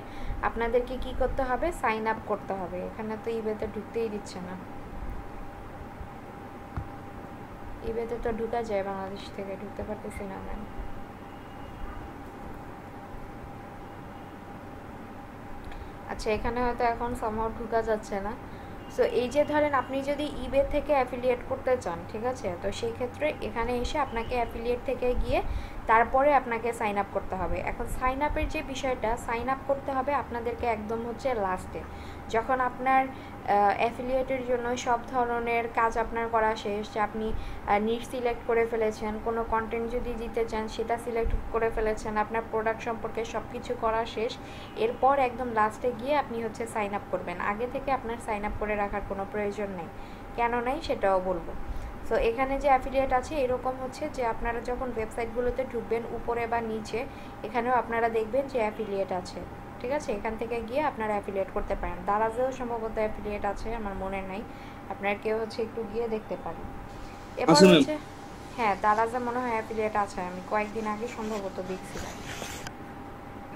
আপনাদেরকে কি করতে হবে, সাইন আপ করতে হবে। এখানে তো ইবেতে ঢুকতেই দিচ্ছে না, ইবেতে তো ঢুকা যায়, বাংলাদেশ থেকে ঢুকতে পারতেছি না ম্যাম। আচ্ছা, এখানে হয়তো এখন সামহাও ঢুকা যাচ্ছে না। সো এই যে ধরেন আপনি যদি ইবে থেকে অ্যাফিলিয়েট করতে চান, ঠিক আছে, তো সেই ক্ষেত্রে এখানে এসে আপনাকে অ্যাফিলিয়েট থেকে গিয়ে তারপরে আপনাকে সাইন আপ করতে হবে। এখন সাইন আপের যে বিষয়টা, সাইন আপ করতে হবে আপনাদেরকে একদম হচ্ছে লাস্টে, যখন আপনার অ্যাফিলিয়েটের জন্য সব ধরনের কাজ আপনার করা শেষ, যে আপনি নিশ সিলেক্ট করে ফেলেছেন, কোনো কন্টেন্ট যদি দিতে চান সেটা সিলেক্ট করে ফেলেছেন, আপনার প্রোডাক্ট সম্পর্কে সব কিছু করা শেষ। এরপর একদম লাস্টে গিয়ে আপনি হচ্ছে সাইন আপ করবেন। আগে থেকে আপনার সাইন আপ করে রাখার কোনো প্রয়োজন নেই। কেন নাই সেটাও বলবো। সো এখানে যে অ্যাফিলিয়েট আছে এরকম হচ্ছে যে আপনারা যখন ওয়েবসাইটগুলোতে ঢুকবেন উপরে বা নিচে এখানেও আপনারা দেখবেন যে অ্যাফিলিয়েট আছে, ঠিক আছে? এখান থেকে গিয়ে আপনারা অ্যাফিলিয়েট করতে পারেন। দারাজেও সম্ভবত অ্যাফিলিয়েট আছে, আমার মনে নাই, আপনারা কেউ হচ্ছে একটু গিয়ে দেখতে পারেন। এবার হচ্ছে হ্যাঁ, দারাজে মনে হয় অ্যাফিলিয়েট আছে, আমি কয়েকদিন আগে সম্ভবত দেখছিলাম।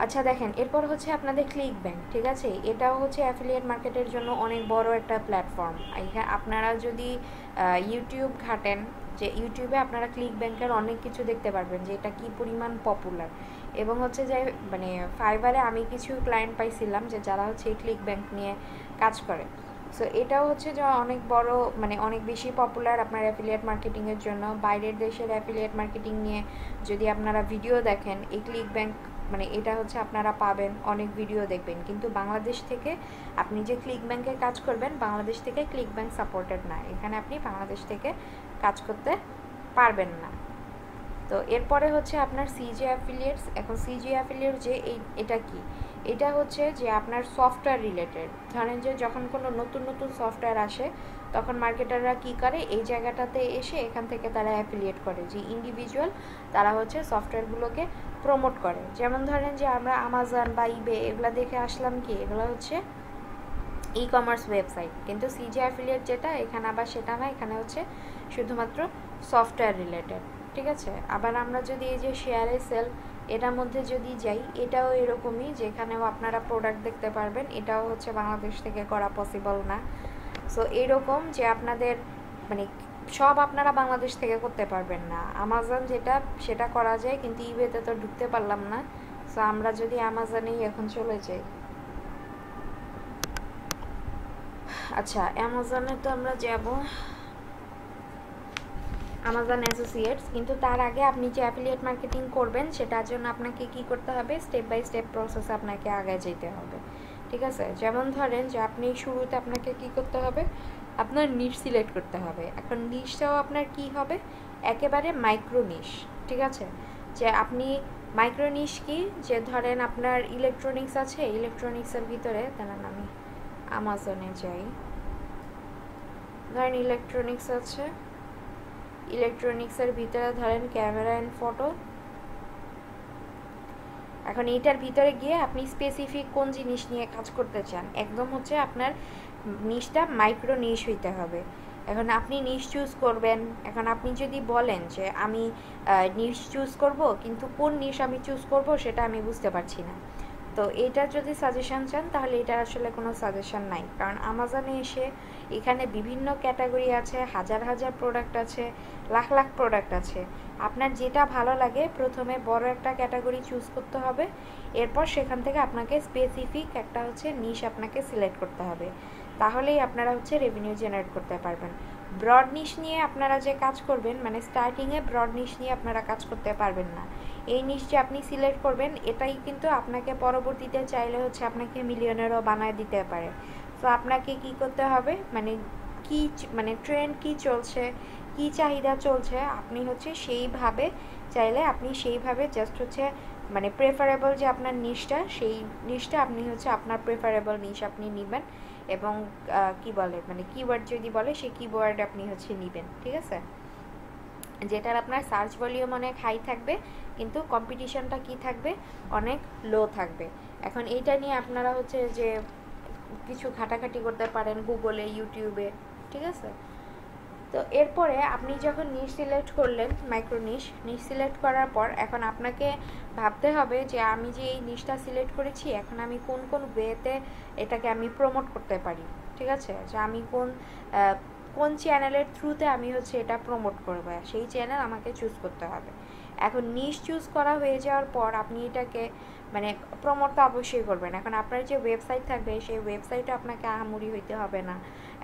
আচ্ছা দেখেন, এরপর হচ্ছে আপনাদের ক্লিক ব্যাংক, ঠিক আছে? এটাও হচ্ছে অ্যাফিলিয়েট মার্কেটের জন্য অনেক বড় একটা প্ল্যাটফর্ম। আপনারা যদি ইউটিউব ঘাটেন, যে ইউটিউবে আপনারা ক্লিক ব্যাংকের অনেক কিছু দেখতে পারবেন যে এটা কি পরিমাণ পপুলার। এবং হচ্ছে যে মানে ফাইবারে আমি কিছু ক্লায়েন্ট পাইছিলাম যে যারা হচ্ছে এই ক্লিক ব্যাংক নিয়ে কাজ করে। সো এটাও হচ্ছে যে অনেক বড়, মানে অনেক বেশি পপুলার আপনার অ্যাফিলিয়েট মার্কেটিংয়ের জন্য। বাইরের দেশের অ্যাফিলিয়েট মার্কেটিং নিয়ে যদি আপনারা ভিডিও দেখেন, এই ক্লিক ব্যাংক মানে এটা হচ্ছে আপনারা পাবেন, অনেক ভিডিও দেখবেন। কিন্তু বাংলাদেশ থেকে আপনি যে ক্লিক ব্যাংকে কাজ করবেন, বাংলাদেশ থেকে ক্লিক ব্যাংক সাপোর্টেড না, এখানে আপনি বাংলাদেশ থেকে কাজ করতে পারবেন না। তো এরপরে হচ্ছে আপনার সিজি অ্যাফিলিয়েটস। এখন সিজি অ্যাফিলিয়েট যে এটা কি, এটা হচ্ছে যে আপনার সফটওয়্যার রিলেটেড। ধরেন যে যখন কোনো নতুন নতুন সফটওয়্যার আসে তখন মার্কেটাররা কি করে, এই জায়গাটাতে এসে এখান থেকে তারা অ্যাফিলিয়েট করে, যে ইন্ডিভিজুয়াল তারা হচ্ছে সফটওয়্যারগুলোকে প্রমোট করে। যেমন ধরেন যে আমরা আমাজন বা ইবে এগুলো দেখে আসলাম, কি এগুলো হচ্ছে ই কমার্স ওয়েবসাইট, কিন্তু সিজি অ্যাফিলিয়েট যেটা, এখানে আবার সেটা না, এখানে হচ্ছে শুধুমাত্র সফটওয়্যার রিলেটেড, ঠিক আছে? আবার আমরা যদি এই যে শেয়ারে সেল এটার মধ্যে যদি যাই, এটাও এরকমই, যেখানেও আপনারা প্রোডাক্ট দেখতে পারবেন। এটাও হচ্ছে বাংলাদেশ থেকে করা পসিবল না। সো এরকম যে আপনাদের মানে সব আপনারা বাংলাদেশ থেকে করতে পারবেন না। আমাজন যেটা সেটা করা যায়, কিন্তু ইবেতে তো ঢুকতে পারলাম না। সো আমরা যদি আমাজনেই এখন চলে যাই, আচ্ছা অ্যামাজনে তো আমরা যাব, আমাজন অ্যাসোসিয়েটস। কিন্তু তার আগে আপনি যে অ্যাফিলিয়েট মার্কেটিং করবেন সেটার জন্য আপনাকে কি করতে হবে, স্টেপ বাই স্টেপ প্রসেসে আপনাকে আগে যেতে হবে, ঠিক আছে? যেমন ধরেন যে আপনি শুরুতে আপনাকে কি করতে হবে, আপনার নিশ সিলেক্ট করতে হবে। এখন নিশটাও আপনার কি হবে, একেবারে মাইক্রো নিশ, ঠিক আছে? যে আপনি মাইক্রো নিশ কি, যে ধরেন আপনার ইলেকট্রনিক্স আছে, ইলেকট্রনিক্সের ভিতরে দাঁড়ান আমি আমাজনে যাই, ধরেন ইলেকট্রনিক্স আছে, ইলেকট্রনিক্সের ভিতরে ধরেন ক্যামেরা অ্যান্ড ফটো। এখন এইটার ভিতরে গিয়ে আপনি স্পেসিফিক কোন জিনিস নিয়ে কাজ করতে চান, একদম হচ্ছে আপনার নিশটা মাইক্রো নিশ হইতে হবে। এখন আপনি নিশ চুজ করবেন। এখন আপনি যদি বলেন যে আমি নিশ চুজ করব, কিন্তু কোন নিশ আমি চুজ করব সেটা আমি বুঝতে পারছি না, তো এটা যদি সাজেশন চান তাহলে এটা আসলে কোনো সাজেশন নাই। কারণ আমাজনে এসে এখানে বিভিন্ন ক্যাটাগরি আছে, হাজার হাজার প্রোডাক্ট আছে, লাখ লাখ প্রোডাক্ট আছে। আপনার যেটা ভালো লাগে প্রথমে বড় একটা ক্যাটাগরি চুজ করতে হবে, এরপর সেখান থেকে আপনাকে স্পেসিফিক একটা হচ্ছে নিশ আপনাকে সিলেক্ট করতে হবে, তাহলেই আপনারা হচ্ছে রেভিনিউ জেনারেট করতে পারবেন। ব্রড নিশ নিয়ে আপনারা যে কাজ করবেন, মানে স্টার্টিংয়ে ব্রড নিশ নিয়ে আপনারা কাজ করতে পারবেন না। এই নিশ যে আপনি সিলেক্ট করবেন এটাই কিন্তু আপনাকে পরবর্তীতে চাইলে হচ্ছে আপনাকে মিলিয়নেরও বানায় দিতে পারে। তো আপনাকে কি করতে হবে, মানে কি মানে ট্রেন্ড কি চলছে, কি চাহিদা চলছে, আপনি হচ্ছে সেইভাবে চাইলে আপনি সেইভাবে জাস্ট হচ্ছে মানে প্রেফারেবল যে আপনার নিশটা, সেই নিশটা আপনি হচ্ছে আপনার প্রেফারেবল নিশ আপনি নেবেন। এবং কি বলে মানে কিওয়ার্ড যদি বলে সেই কিওয়ার্ড আপনি হচ্ছে নেবেন, ঠিক আছে? যেটার আপনার সার্চ ভলিউম অনেক হাই থাকবে কিন্তু কম্পিটিশনটা কি থাকবে, অনেক লো থাকবে। এখন এইটা নিয়ে আপনারা হচ্ছে যে কিছু ঘাটাঘাটি করতে পারেন গুগলে, ইউটিউবে, ঠিক আছে? তো এরপরে আপনি যখন নিশ সিলেক্ট করলেন, মাইক্রো নিশ সিলেক্ট করার পর এখন আপনাকে ভাবতে হবে যে আমি যে এই নিশটা সিলেক্ট করেছি এখন আমি কোন কোন ওয়েতে এটাকে আমি প্রমোট করতে পারি, ঠিক আছে? যে আমি কোন চ্যানেলের থ্রুতে আমি হচ্ছে এটা প্রমোট করবো, সেই চ্যানেল আমাকে চুজ করতে হবে। এখন নিশ চুজ করা হয়ে যাওয়ার পর আপনি এটাকে মানে প্রমোট তো অবশ্যই করবেন। এখন আপনার যে ওয়েবসাইট থাকবে সেই ওয়েবসাইটে আপনাকে আহামরি হইতে হবে না।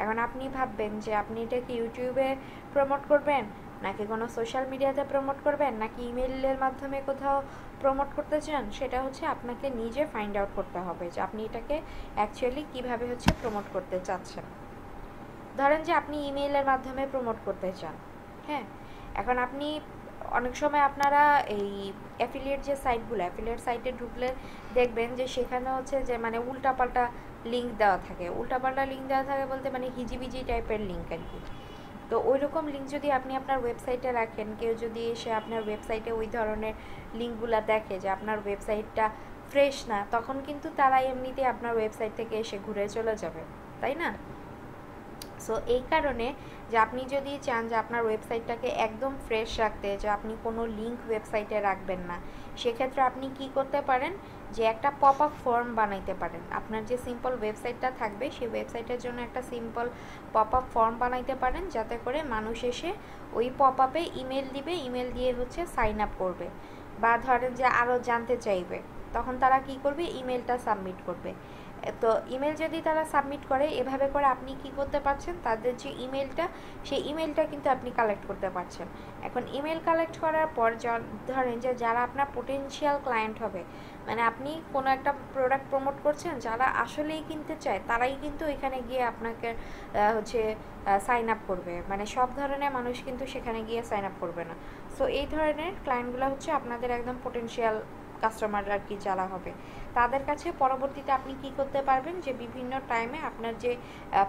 এখন আপনি ভাববেন যে আপনি এটাকে ইউটিউবে প্রমোট করবেন নাকি কোনো সোশ্যাল মিডিয়াতে প্রমোট করবেন, নাকি ইমেইলের মাধ্যমে কোথাও প্রমোট করতে চান, সেটা হচ্ছে আপনাকে নিজে ফাইন্ড আউট করতে হবে যে আপনি এটাকে অ্যাকচুয়ালি কীভাবে হচ্ছে প্রমোট করতে চাচ্ছেন। ধরেন যে আপনি ইমেইলের মাধ্যমে প্রমোট করতে চান, হ্যাঁ, এখন আপনি অনেক সময় আপনারা এই অ্যাফিলিয়েট যে সাইটগুলো, অ্যাফিলিয়েট সাইটে ঢুকলে দেখবেন যে সেখানে হচ্ছে যে মানে উল্টাপাল্টা লিঙ্ক দেওয়া থাকে। উল্টাপাল্টা লিঙ্ক দেওয়া থাকে বলতে মানে হিজিবিজি টাইপের লিঙ্ক আর কি। তো ওই রকম লিঙ্ক যদি আপনি আপনার ওয়েবসাইটে রাখেন, কেউ যদি এসে আপনার ওয়েবসাইটে ওই ধরনের লিঙ্কগুলো দেখে যে আপনার ওয়েবসাইটটা ফ্রেশ না, তখন কিন্তু তারা এমনিতে আপনার ওয়েবসাইট থেকে এসে ঘুরে চলে যাবে, তাই না? সো এই কারণে যে আপনি যদি চান যে আপনার ওয়েবসাইটটাকে একদম ফ্রেশ রাখতে, যে আপনি কোনো লিঙ্ক ওয়েবসাইটে রাখবেন না, সেক্ষেত্রে আপনি কি করতে পারেন যে একটা পপ আপ ফর্ম বানাইতে পারেন। আপনার যে সিম্পল ওয়েবসাইটটা থাকবে সেই ওয়েবসাইটের জন্য একটা সিম্পল পপ আপ ফর্ম বানাইতে পারেন, যাতে করে মানুষ এসে ওই পপ আপে ইমেল দিবে, ইমেল দিয়ে হচ্ছে সাইন আপ করবে, বা ধরেন যে আরও জানতে চাইবে, তখন তারা কি করবে, ইমেলটা সাবমিট করবে। তো ইমেল যদি তারা সাবমিট করে, এভাবে করে আপনি কি করতে পারছেন, তাদের যে ইমেলটা, সেই ইমেলটা কিন্তু আপনি কালেক্ট করতে পারছেন। এখন ইমেল কালেক্ট করার পর ধরেন যে যারা আপনার পোটেনশিয়াল ক্লায়েন্ট হবে, মানে আপনি কোনো একটা প্রোডাক্ট প্রমোট করছেন, যারা আসলেই কিনতে চায় তারাই কিন্তু এখানে গিয়ে আপনাকে হচ্ছে সাইন আপ করবে, মানে সব ধরনের মানুষ কিন্তু সেখানে গিয়ে সাইন আপ করবে না। সো এই ধরনের ক্লায়েন্টগুলো হচ্ছে আপনাদের একদম পোটেনশিয়াল কাস্টমার আর কি, যারা হবে তাদের কাছে পরবর্তীতে আপনি কি করতে পারবেন, যে বিভিন্ন টাইমে আপনার যে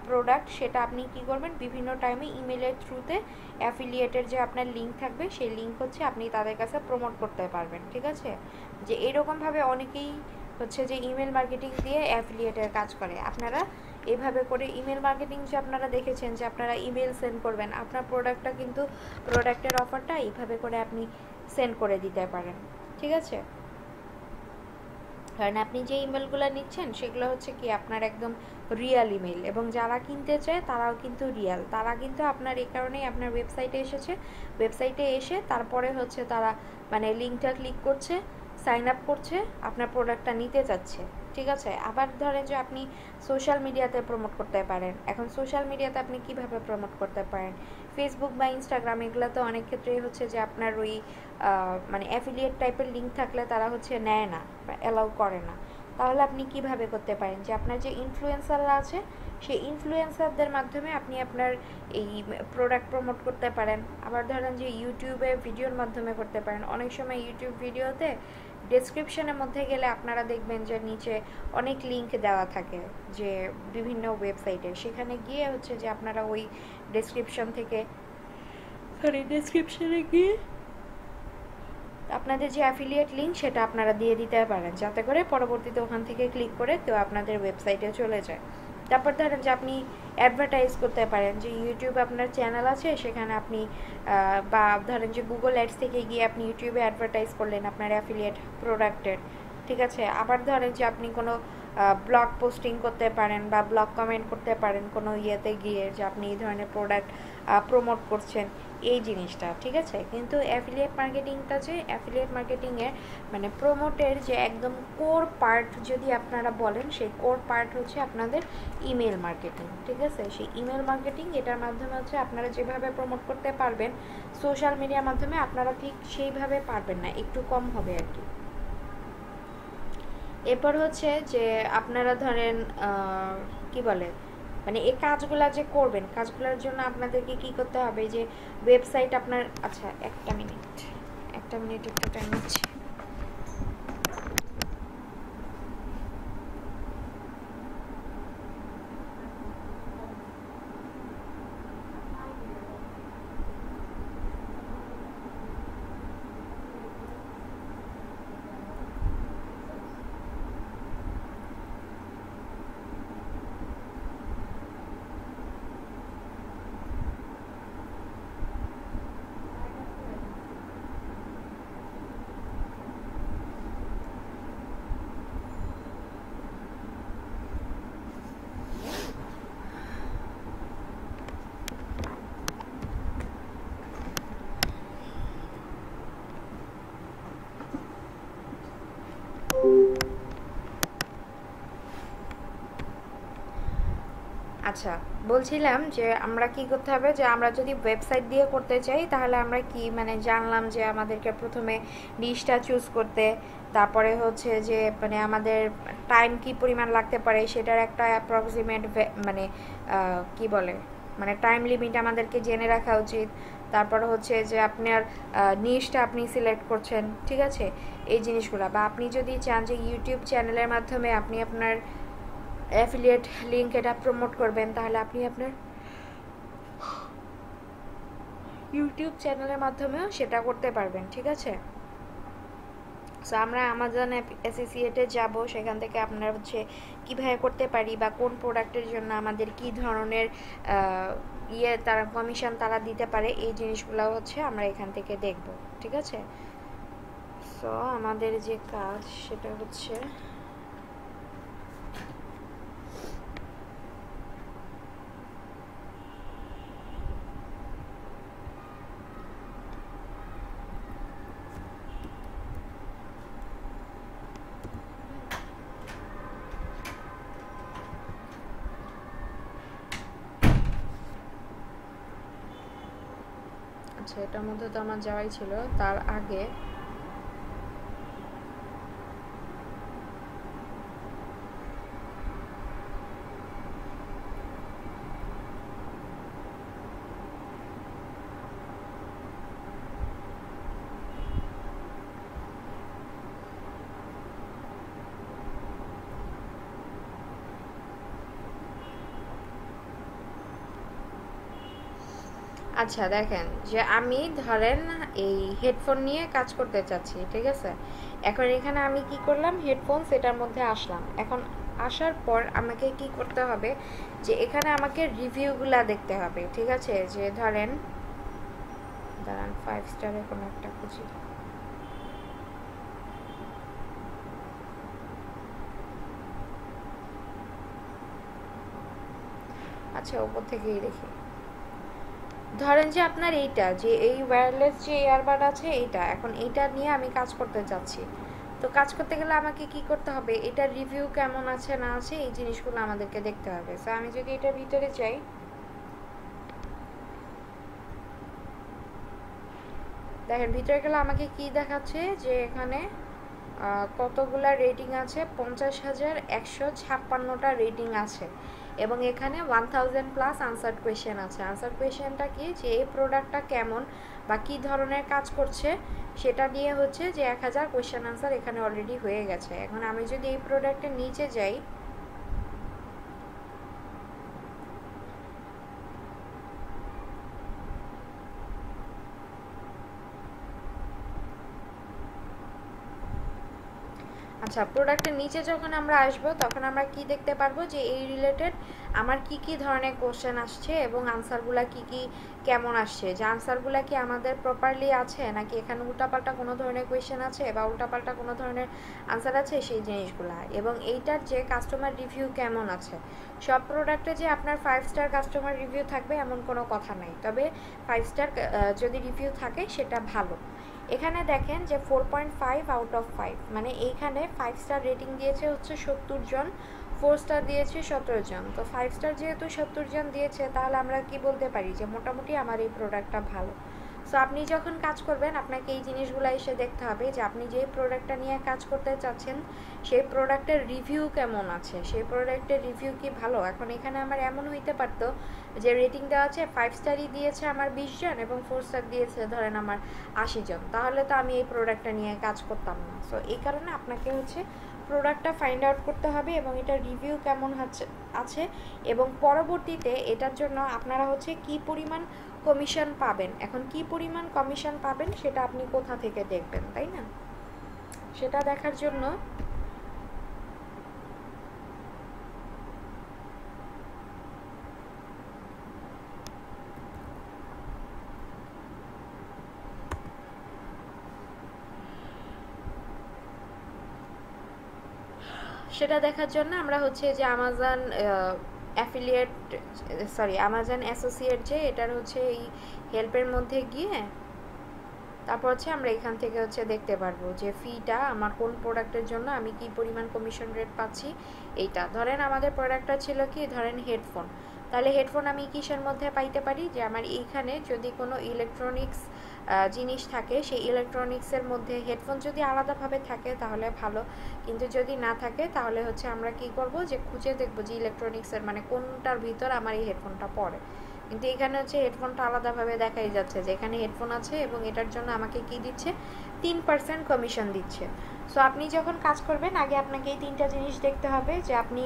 প্রোডাক্ট সেটা আপনি কি করবেন, বিভিন্ন টাইমে ইমেলের থ্রুতে অ্যাফিলিয়েটের যে আপনার লিঙ্ক থাকবে, সেই লিঙ্ক হচ্ছে আপনি তাদের কাছে প্রমোট করতে পারবেন। ঠিক আছে, যে এরকমভাবে অনেকেই হচ্ছে যে ইমেল মার্কেটিং দিয়ে অ্যাফিলিয়েটের কাজ করে। আপনারা এভাবে করে ইমেল মার্কেটিং যে আপনারা দেখেছেন যে আপনারা ইমেল সেন্ড করবেন, আপনার প্রোডাক্টটা কিন্তু প্রোডাক্টের অফারটা এইভাবে করে আপনি সেন্ড করে দিতে পারেন। ঠিক আছে, কারণ আপনি যে ইমেলগুলো নিচ্ছেন সেগুলো হচ্ছে কি আপনার একদম রিয়েল ইমেল, এবং যারা কিনতে চায় তারাও কিন্তু রিয়েল, তারা কিন্তু আপনার এই কারণেই আপনার ওয়েবসাইটে এসেছে, ওয়েবসাইটে এসে তারপরে হচ্ছে তারা মানে লিঙ্কটা ক্লিক করছে, সাইন আপ করছে, আপনার প্রোডাক্টটা নিতে চাচ্ছে। ঠিক আছে, আবার ধরেন যে আপনি সোশ্যাল মিডিয়াতে প্রমোট করতে পারেন। এখন সোশ্যাল মিডিয়াতে আপনি কিভাবে প্রমোট করতে পারেন, ফেসবুক বা ইনস্টাগ্রাম, এগুলো তো অনেক ক্ষেত্রেই হচ্ছে যে আপনার ওই মানে অ্যাফিলিয়েট টাইপের লিঙ্ক থাকলে তারা হচ্ছে নেয় না বা অ্যালাউ করে না। তাহলে আপনি কিভাবে করতে পারেন, যে আপনার যে ইনফ্লুয়েন্সাররা আছে সেই ইনফ্লুয়েন্সারদের মাধ্যমে আপনি আপনার এই প্রোডাক্ট প্রমোট করতে পারেন। আবার ধরেন যে ইউটিউবে ভিডিওর মাধ্যমে করতে পারেন। অনেক সময় ইউটিউব ভিডিওতে ডেসক্রিপশনের মধ্যে গেলে আপনারা দেখবেন যে নিচে অনেক লিঙ্ক দেওয়া থাকে যে বিভিন্ন ওয়েবসাইটে, সেখানে গিয়ে হচ্ছে যে আপনারা ওই ডেসক্রিপশনে গিয়ে আপনাদের যে অ্যাফিলিয়েট লিঙ্ক সেটা আপনারা দিয়ে দিতে পারেন, যাতে করে পরবর্তীতে ওখান থেকে ক্লিক করে কেউ আপনাদের ওয়েবসাইটে চলে যায়। তারপর ধরেন যে আপনি অ্যাডভার্টাইজ করতে পারেন, যে ইউটিউবে আপনার চ্যানেল আছে, সেখানে আপনি বা ধরেন যে গুগল অ্যাডস থেকে গিয়ে আপনি ইউটিউবে অ্যাডভার্টাইজ করলেন আপনার অ্যাফিলিয়েট প্রোডাক্টের। ঠিক আছে, আবার ধরেন যে আপনি কোনো ব্লগ পোস্টিং করতে পারেন বা ব্লগ কমেন্ট করতে পারেন কোনো ইয়েতে গিয়ে যে আপনি এই ধরনের প্রোডাক্ট প্রমোট করছেন, এই জিনিসটা। ঠিক আছে, কিন্তু অ্যাফিলিয়েট মার্কেটিংটা, যে অ্যাফিলিয়েট মার্কেটিংয়ের মানে প্রমোটের যে একদম কোর পার্ট যদি আপনারা বলেন, সেই কোর পার্ট হচ্ছে আপনাদের ইমেল মার্কেটিং। ঠিক আছে, সেই ইমেল মার্কেটিং, এটার মাধ্যমে হচ্ছে আপনারা যেভাবে প্রমোট করতে পারবেন সোশ্যাল মিডিয়ার মাধ্যমে, আপনারা ঠিক সেইভাবে পারবেন না, একটু কম হবে আর কি। এরপর হচ্ছে যে আপনারা ধরেন কি বলে মানে এই কাজগুলা যে করবেন, কাজগুলোর জন্য আপনাদেরকে কি করতে হবে, যে ওয়েবসাইট আপনার, আচ্ছা একটা মিনিট একটু টাইম নিচ্ছি। আচ্ছা, বলছিলাম যে আমরা কি করতে হবে, যে আমরা যদি ওয়েবসাইট দিয়ে করতে চাই তাহলে আমরা কি মানে জানলাম যে আমাদেরকে প্রথমে নিশটা চুজ করতে, তারপরে হচ্ছে যে মানে আমাদের টাইম কি পরিমাণ লাগতে পারে সেটার একটা অ্যাপ্রক্সিমেট মানে কি বলে মানে টাইম লিমিট আমাদেরকে জেনে রাখা উচিত। তারপরে হচ্ছে যে আপনার নিশটা আপনি সিলেক্ট করছেন, ঠিক আছে, এই জিনিসগুলো। বা আপনি যদি চান যে ইউটিউব চ্যানেলের মাধ্যমে আপনি আপনার অ্যাফিলিয়েট লিঙ্ক এটা প্রমোট করবেন, তাহলে আপনি আপনার ইউটিউব চ্যানেলের মাধ্যমেও সেটা করতে পারবেন, ঠিক আছে। সো আমরা আমাজন অ্যাসোসিয়েটে যাব, সেখান থেকে আপনারা হচ্ছে কীভাবে করতে পারি বা কোন প্রোডাক্টের জন্য আমাদের কি ধরনের তারা কমিশন তারা দিতে পারে, এই জিনিসগুলো হচ্ছে আমরা এখান থেকে দেখব, ঠিক আছে। সো আমাদের যে কাজ সেটা হচ্ছে আচ্ছা, এটার মধ্যে তো আমার যাওয়াই ছিল, তার আগে আচ্ছা দেখেন যে আমি ধরেন এই হেডফোন নিয়ে কাজ করতে চাচ্ছি, ঠিক আছে। এখন এখানে আমি কি করলাম, হেডফোন সেটার মধ্যে আসলাম। এখন আসার পর আমাকে কি করতে হবে, যে এখানে আমাকে রিভিউগুলা দেখতে হবে, ঠিক আছে। যে ধরেন দাঁড়ান 5 স্টারের কোনো একটা খুঁজি। আচ্ছা, উপর থেকেই দেখি। ধরেন যে আপনার এইটা যে এই ওয়্যারলেস যে ইয়ারবাড আছে এইটা, এখন এইটা নিয়ে আমি কাজ করতে যাচ্ছি। তো কাজ করতে গেলে আমাকে কি করতে হবে, এটার রিভিউ কেমন আছে না আছে এই জিনিসগুলো আমাদেরকে দেখতে হবে। সো আমি যদি এটার ভিতরে যাই, দেখেন ভিতরে গেলে আমাকে কি দেখাচ্ছে যে এখানে কতগুলা রেটিং আছে, 50,156টা রেটিং আছে, এবং এখানে 1000+ আনসার্ড কোয়েশ্চেন আছে। আনসার্ড কোয়েশ্চেনটা কি, যে এই প্রোডাক্টটা কেমন বা কী ধরনের কাজ করছে সেটা নিয়ে হচ্ছে যে 1000 কোয়েশ্চেন আনসার এখানে অলরেডি হয়ে গেছে। এখন আমি যদি এই প্রোডাক্টের নিচে যাই, আচ্ছা প্রোডাক্টের নিচে যখন আমরা আসবো তখন আমরা কি দেখতে পারবো, যে এই রিলেটেড আমার কি কি ধরনের কোশ্চেন আসছে এবং আনসারগুলা কি কি কেমন আসছে, যে আনসারগুলা কি আমাদের প্রপারলি আছে নাকি এখানে উল্টাপাল্টা কোনো ধরনের কোয়েশ্চেন আছে বা উল্টাপাল্টা কোনো ধরনের আনসার আছে, সেই জিনিসগুলা। এবং এইটার যে কাস্টমার রিভিউ কেমন আছে। সব প্রোডাক্টে যে আপনার 5 স্টার কাস্টমার রিভিউ থাকবে এমন কোনো কথা নাই, তবে 5 স্টার যদি রিভিউ থাকে সেটা ভালো। এখানে দেখেন যে 4.5 আউট অফ 5, মানে এইখানে 5 স্টার রেটিং দিয়েছে হচ্ছে 70 জন, 4 স্টার দিয়েছে 17 জন। তো 5 স্টার যেহেতু 70 জন দিয়েছে, তাহলে আমরা কি বলতে পারি যে মোটামুটি আমার এই প্রোডাক্টটা ভালো। সো আপনি যখন কাজ করবেন আপনাকে এই জিনিসগুলো এসে দেখতে হবে যে আপনি যে প্রোডাক্টটা নিয়ে কাজ করতে চাচ্ছেন সেই প্রোডাক্টের রিভিউ কেমন আছে, সেই প্রোডাক্টের রিভিউ কি ভালো। এখন এখানে আমার এমন হইতে পারতো যে রেটিং দেওয়া আছে 5 স্টারই দিয়েছে আমার 20 জন এবং 4 স্টার দিয়েছে ধরেন আমার 80 জন, তাহলে তো আমি এই প্রোডাক্টটা নিয়ে কাজ করতাম না। সো এই কারণে আপনাকে হচ্ছে প্রোডাক্টটা ফাইন্ড আউট করতে হবে এবং এটার রিভিউ কেমন আছে, এবং পরবর্তীতে এটার জন্য আপনারা হচ্ছে কি পরিমাণ কমিশন পাবেন। এখন কি পরিমাণ কমিশন পাবেন সেটা আপনি কোথা থেকে দেখবেন, তাই না। সেটা দেখার জন্য আমরা হচ্ছে যে আমাজন অ্যাফিলিয়েট আমাজন অ্যাসোসিয়েট যে এটার হচ্ছে এই হেল্পের মধ্যে গিয়ে তারপর হচ্ছে আমরা এখান থেকে হচ্ছে দেখতে পারবো যে ফিটা আমার কোন প্রোডাক্টের জন্য আমি কি পরিমাণ কমিশন রেট পাচ্ছি। এইটা ধরেন আমাদের প্রোডাক্টটা ছিল কি, ধরেন হেডফোন, তাহলে হেডফোন আমি কিসের মধ্যে পাইতে পারি, যে আমার এইখানে যদি কোনো ইলেকট্রনিক্স জিনিস থাকে, সেই ইলেকট্রনিক্সের মধ্যে হেডফোন যদি আলাদাভাবে থাকে তাহলে ভালো, কিন্তু যদি না থাকে তাহলে হচ্ছে আমরা কি করব, যে খুঁজে দেখব যে ইলেকট্রনিক্সের মানে কোনটার ভিতর আমার এই হেডফোনটা পড়ে। কিন্তু এখানে হচ্ছে হেডফোনটা আলাদাভাবে দেখাই যাচ্ছে যে এখানে হেডফোন আছে এবং এটার জন্য আমাকে কি দিচ্ছে, 3% কমিশন দিচ্ছে। সো আপনি যখন কাজ করবেন আগে আপনাকে এই 3টা জিনিস দেখতে হবে, যে আপনি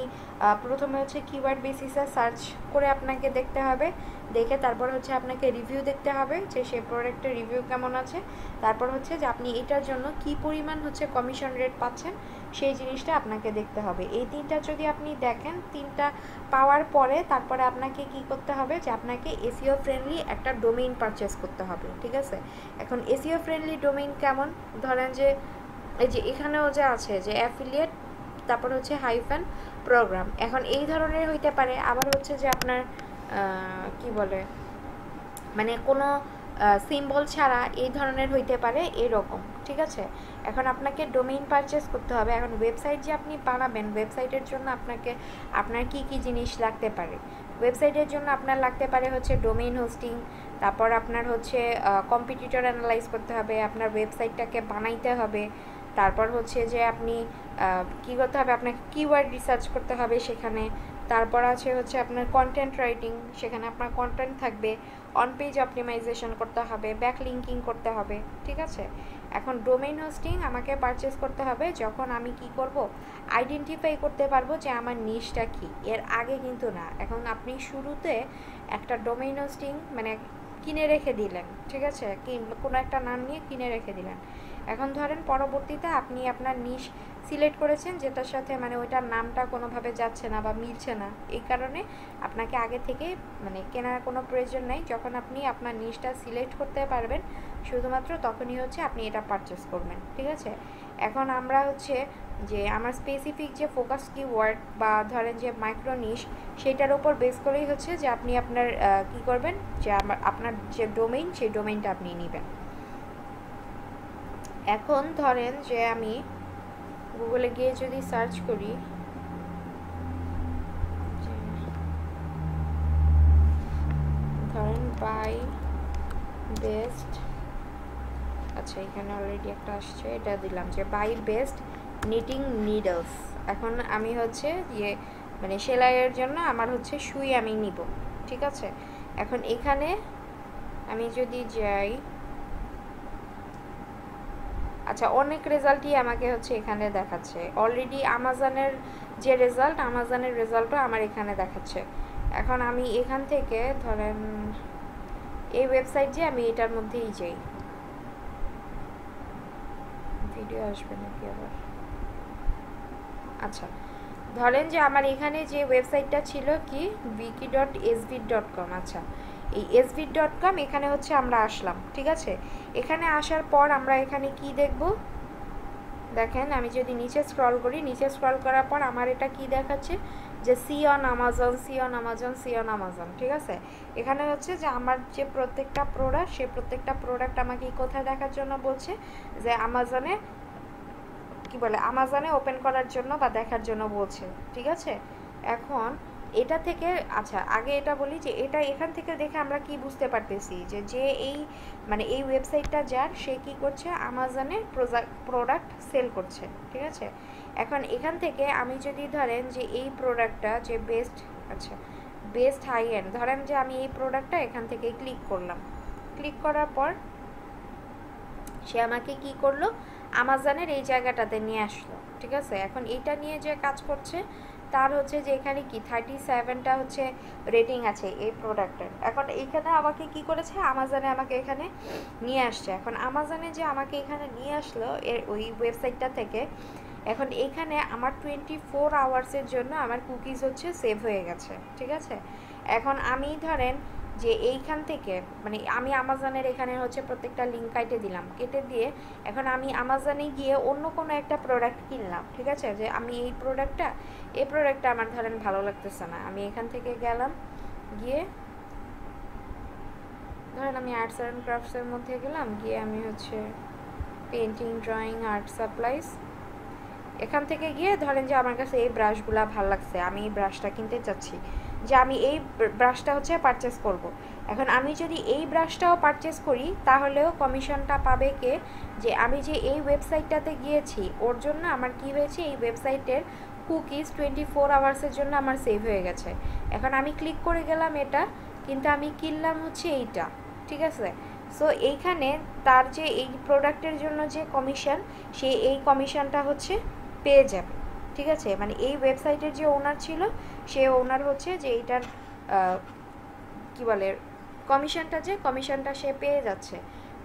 প্রথমে হচ্ছে কিওয়ার্ড বেসিসে সার্চ করে আপনাকে দেখতে হবে, দেখে তারপর হচ্ছে আপনাকে রিভিউ দেখতে হবে যে সেই প্রোডাক্টের রিভিউ কেমন আছে, তারপর হচ্ছে যে আপনি এটার জন্য কি পরিমাণ হচ্ছে কমিশন রেট পাচ্ছেন সেই জিনিসটা আপনাকে দেখতে হবে। এই 3টা যদি আপনি দেখেন, 3টা পাওয়ার পরে তারপরে আপনাকে কি করতে হবে, যে আপনাকে এসইও ফ্রেন্ডলি একটা ডোমেইন পারচেস করতে হবে, ঠিক আছে। এখন এসইও ফ্রেন্ডলি ডোমেইন কেমন, ধরেন যে এই যে এখানেও যে আছে যে অ্যাফিলিয়েট, তারপর হচ্ছে হাইফেন প্রোগ্রাম, এখন এই ধরনের হইতে পারে, আবার হচ্ছে যে আপনার কি বলে মানে কোনো সিম্বল ছাড়া এই ধরনের হইতে পারে, এরকম, ঠিক আছে। এখন আপনাকে ডোমেইন পারচেস করতে হবে। এখন ওয়েবসাইট যে আপনি বানাবেন, ওয়েবসাইটের জন্য আপনার কি কি জিনিস লাগতে পারে, ওয়েবসাইটের জন্য আপনার লাগতে পারে হচ্ছে ডোমেইন হোস্টিং, তারপর আপনার হচ্ছে কম্পিটিটর অ্যানালাইজ করতে হবে, আপনার ওয়েবসাইটটাকে বানাইতে হবে, তারপর হচ্ছে যে আপনি কী করতে হবে, আপনাকে কিওয়ার্ড রিসার্চ করতে হবে সেখানে, তারপর আছে হচ্ছে আপনার কন্টেন্ট রাইটিং, সেখানে আপনার কন্টেন্ট থাকবে, অন পেজ অপটিমাইজেশন করতে হবে, ব্যাক লিঙ্কিং করতে হবে, ঠিক আছে। এখন ডোমেইন হোস্টিং আমাকে পারচেস করতে হবে যখন আমি কি করব, আইডেন্টিফাই করতে পারবো যে আমার নিশটা কি, এর আগে কিন্তু না। এখন আপনি শুরুতে একটা ডোমেইন হোস্টিং মানে কিনে রেখে দিলেন, ঠিক আছে, কোনো একটা নাম নিয়ে কিনে রেখে দিলেন। এখন ধরেন পরবর্তীতে আপনি আপনার নিশ সিলেক্ট করেছেন যেটার সাথে মানে ওইটার নামটা কোনোভাবে যাচ্ছে না বা মিলছে না, এই কারণে আপনাকে আগে থেকে মানে কেনার কোনো প্রয়োজন নেই। যখন আপনি আপনার নিশটা সিলেক্ট করতে পারবেন শুধুমাত্র তখনই হচ্ছে আপনি এটা পারচেস করবেন, ঠিক আছে। এখন আমরা হচ্ছে যে আমার স্পেসিফিক যে ফোকাস কিওয়ার্ড বা ধরেন যে মাইক্রো নিশ, সেটার উপর বেস করেই হচ্ছে যে আপনি আপনার কি করবেন, যে আপনার যে ডোমেইন সেই ডোমেইনটা আপনি নেবেন। এখন ধরেন যে আমি গুগলে গিয়ে যদি সার্চ করি, ধরেন বাই বেস্ট, আচ্ছা এখানে অলরেডি একটা আসছে, এটা দিলাম যে বাই বেস্ট নিটিং নিডলস। এখন আমি হচ্ছে ইয়ে মানে সেলাইয়ের জন্য আমার হচ্ছে সুই আমি নিব, ঠিক আছে। এখন এখানে আমি যদি যাই, আচ্ছা অনেক রেজাল্টই আমাকে হচ্ছে এখানে দেখাচ্ছে, অলরেডি আমাজনের যে রেজাল্ট, আমাজনের রেজাল্টও আমার এখানে দেখাচ্ছে। এখন আমি এখান থেকে ধরেন এই ওয়েবসাইট যে আমি এটার মধ্যেই যাই, ভিডিও আসবে নাকি আবার, আচ্ছা ধরেন যে আমার এখানে যে ওয়েবসাইটটা ছিল কি wiki.svit.com, আচ্ছা এই svit.com, এখানে হচ্ছে আমরা আসলাম, ঠিক আছে। এখানে আসার পর আমরা এখানে কি দেখব, দেখেন আমি যদি নিচে স্ক্রল করি, নিচে স্ক্রল করার পর আমার এটা কি দেখাচ্ছে যে see on Amazon, see on Amazon, see on Amazon, ঠিক আছে। এখানে হচ্ছে যে আমার যে প্রত্যেকটা প্রোডাক্ট, সেই প্রত্যেকটা প্রোডাক্ট আমাকে কোথায় দেখার জন্য বলছে, যে আমাজনে কি বলে আমাজনে ওপেন করার জন্য বা দেখার জন্য বলছে, ঠিক আছে। এখন এটা থেকে আচ্ছা আগে এটা বলি যে এটা এখান থেকে দেখে আমরা কি বুঝতে পারতেছি যে যে এই মানে এই ওয়েবসাইটটা যার, সে কি করছে, আমাজনে প্রোডাক্ট সেল করছে, ঠিক আছে। এখন এখান থেকে আমি যদি ধরেন যে এই প্রোডাক্টটা যে বেস্ট, আচ্ছা বেস্ট হাই এন্ড, ধরেন যে আমি এই প্রোডাক্টটা এখান থেকে ক্লিক করলাম, ক্লিক করার পর সে আমাকে কি করলো, আমাজনের এই জায়গাটাতে নিয়ে আসলো, ঠিক আছে। এখন এইটা নিয়ে যে কাজ করছে তার হচ্ছে যে এখানে কি 37টা হচ্ছে রেটিং আছে এই প্রোডাক্টের। এখন এইখানে আমাকে কি করেছে, আমাজনে আমাকে এখানে নিয়ে আসছে। এখন আমাজনে যে আমাকে এখানে নিয়ে আসলো ওই ওয়েবসাইটটা থেকে, এখন এখানে আমার 24 আওয়ার্সের জন্য আমার কুকিজ হচ্ছে সেভ হয়ে গেছে, ঠিক আছে। এখন আমি ধরেন যে এইখান থেকে মানে আমি আমাজনের এখানে হচ্ছে প্রত্যেকটা লিঙ্ক কেটে দিলাম, কেটে দিয়ে এখন আমি আমাজনে গিয়ে অন্য কোনো একটা প্রোডাক্ট কিনলাম, ঠিক আছে। যে আমি এই প্রোডাক্টটা আমার ধরেন ভালো লাগতেছে না, আমি এখান থেকে গেলাম, গিয়ে ধরেন আমি আর্টস অ্যান্ড ক্রাফটসের মধ্যে গেলাম, গিয়ে আমি হচ্ছে পেন্টিং, ড্রয়িং, আর্ট সাপ্লাইজ, এখান থেকে গিয়ে ধরেন যে আমার কাছে এই ব্রাশগুলা ভালো লাগছে, আমি এই ব্রাশটা কিনতে চাচ্ছি, যে আমি এই ব্রাশটা হচ্ছে পারচেস করব। এখন আমি যদি এই ব্রাশটাও পারচেস করি তাহলেও কমিশনটা পাবে কে, যে আমি যে এই ওয়েবসাইটটাতে গিয়েছি ওর জন্য আমার কি হয়েছে, এই ওয়েবসাইটের কুকিজ 24 আওয়ার্সের জন্য আমার সেভ হয়ে গেছে। এখন আমি ক্লিক করে গেলাম এটা, কিন্তু আমি কিনলাম হচ্ছে এইটা, ঠিক আছে। সো এইখানে তার যে এই প্রোডাক্টের জন্য যে কমিশন, সে এই কমিশনটা হচ্ছে পেয়ে যাবে, ঠিক আছে। মানে এই ওয়েবসাইটের যে ওনার ছিল, সে ওনার হচ্ছে যে এইটার কি বলে কমিশনটা সে পেয়ে যাচ্ছে।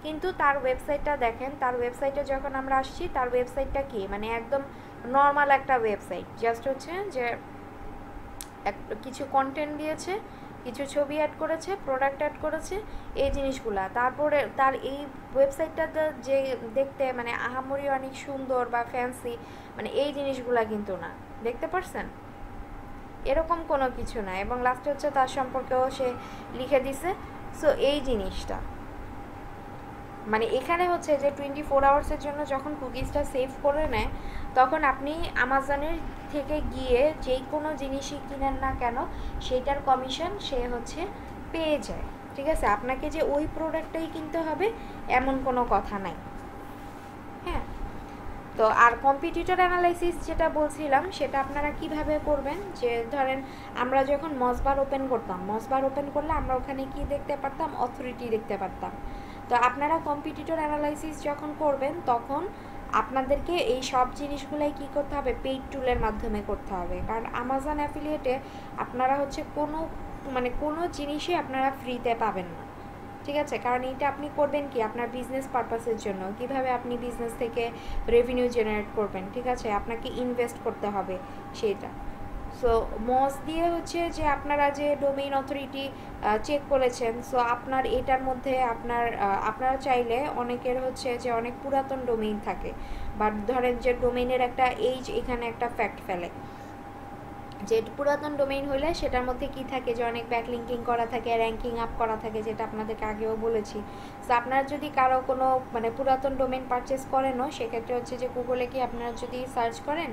কিন্তু তার ওয়েবসাইটটা দেখেন, তার ওয়েবসাইটে যখন আমরা আসছি, তার ওয়েবসাইটটা কি মানে একদম নর্মাল একটা ওয়েবসাইট, জাস্ট হচ্ছে যে কিছু কন্টেন্ট দিয়েছে, কিছু ছবি অ্যাড করেছে, প্রোডাক্ট অ্যাড করেছে, এই জিনিসগুলা। তারপরে তার এই ওয়েবসাইটটাতে যে দেখতে মানে আহামরি অনেক সুন্দর বা ফ্যান্সি, মানে এই জিনিসগুলা কিন্তু না, দেখতে পারছেন, এরকম কোনো কিছু না। এবং লাস্টে হচ্ছে তার সম্পর্কেও সে লিখে দিছে। সো এই জিনিসটা মানে এখানে হচ্ছে যে 24 আওয়ার্সের জন্য যখন কুকিজটা সেভ করে নেয়, তখন আপনি আমাজনের থেকে গিয়ে যেই কোনো জিনিসই কিনেন না কেন, সেইটার কমিশন সে হচ্ছে পেয়ে যায়, ঠিক আছে। আপনাকে যে ওই প্রোডাক্টটাই কিনতে হবে এমন কোনো কথা নাই, হ্যাঁ। তো আর কম্পিটিটর অ্যানালাইসিস যেটা বলছিলাম, সেটা আপনারা কিভাবে করবেন, যে ধরেন আমরা যখন মসবার ওপেন করতাম, মসবার ওপেন করলে আমরা ওখানে কি দেখতে পারতাম, অথরিটি দেখতে পারতাম। তো আপনারা কম্পিটিটর অ্যানালাইসিস যখন করবেন, তখন আপনাদেরকে এই সব জিনিসগুলাই কি করতে হবে, পেইড টুলের মাধ্যমে করতে হবে। কারণ আমাজন অ্যাফিলিয়েটে আপনারা হচ্ছে কোনো জিনিসই আপনারা ফ্রিতে পাবেন না, ঠিক আছে। কারণ এইটা আপনি করবেন কি আপনার বিজনেস পারপাসের জন্য, কিভাবে আপনি বিজনেস থেকে রেভিনিউ জেনারেট করবেন, ঠিক আছে, আপনাকে ইনভেস্ট করতে হবে সেটা। সো মস দিয়ে হচ্ছে যে আপনারা যে ডোমেইন অথরিটি চেক করেছেন, সো আপনার এটার মধ্যে আপনারা চাইলে অনেকের হচ্ছে যে অনেক পুরাতন ডোমেইন থাকে, বা ধরেন যে ডোমেইনের একটা এইজ এখানে একটা ফ্যাক্ট ফেলে, যে পুরাতন ডোমেইন হলে সেটার মধ্যে কি থাকে, যে অনেক ব্যাকলিঙ্কিং করা থাকে, র্যাঙ্কিং আপ করা থাকে, যেটা আপনাদেরকে আগেও বলেছি। সো আপনারা যদি কারো কোনো মানে পুরাতন ডোমেইন পারচেস করেনও, সেক্ষেত্রে হচ্ছে যে গুগলে কি আপনারা যদি সার্চ করেন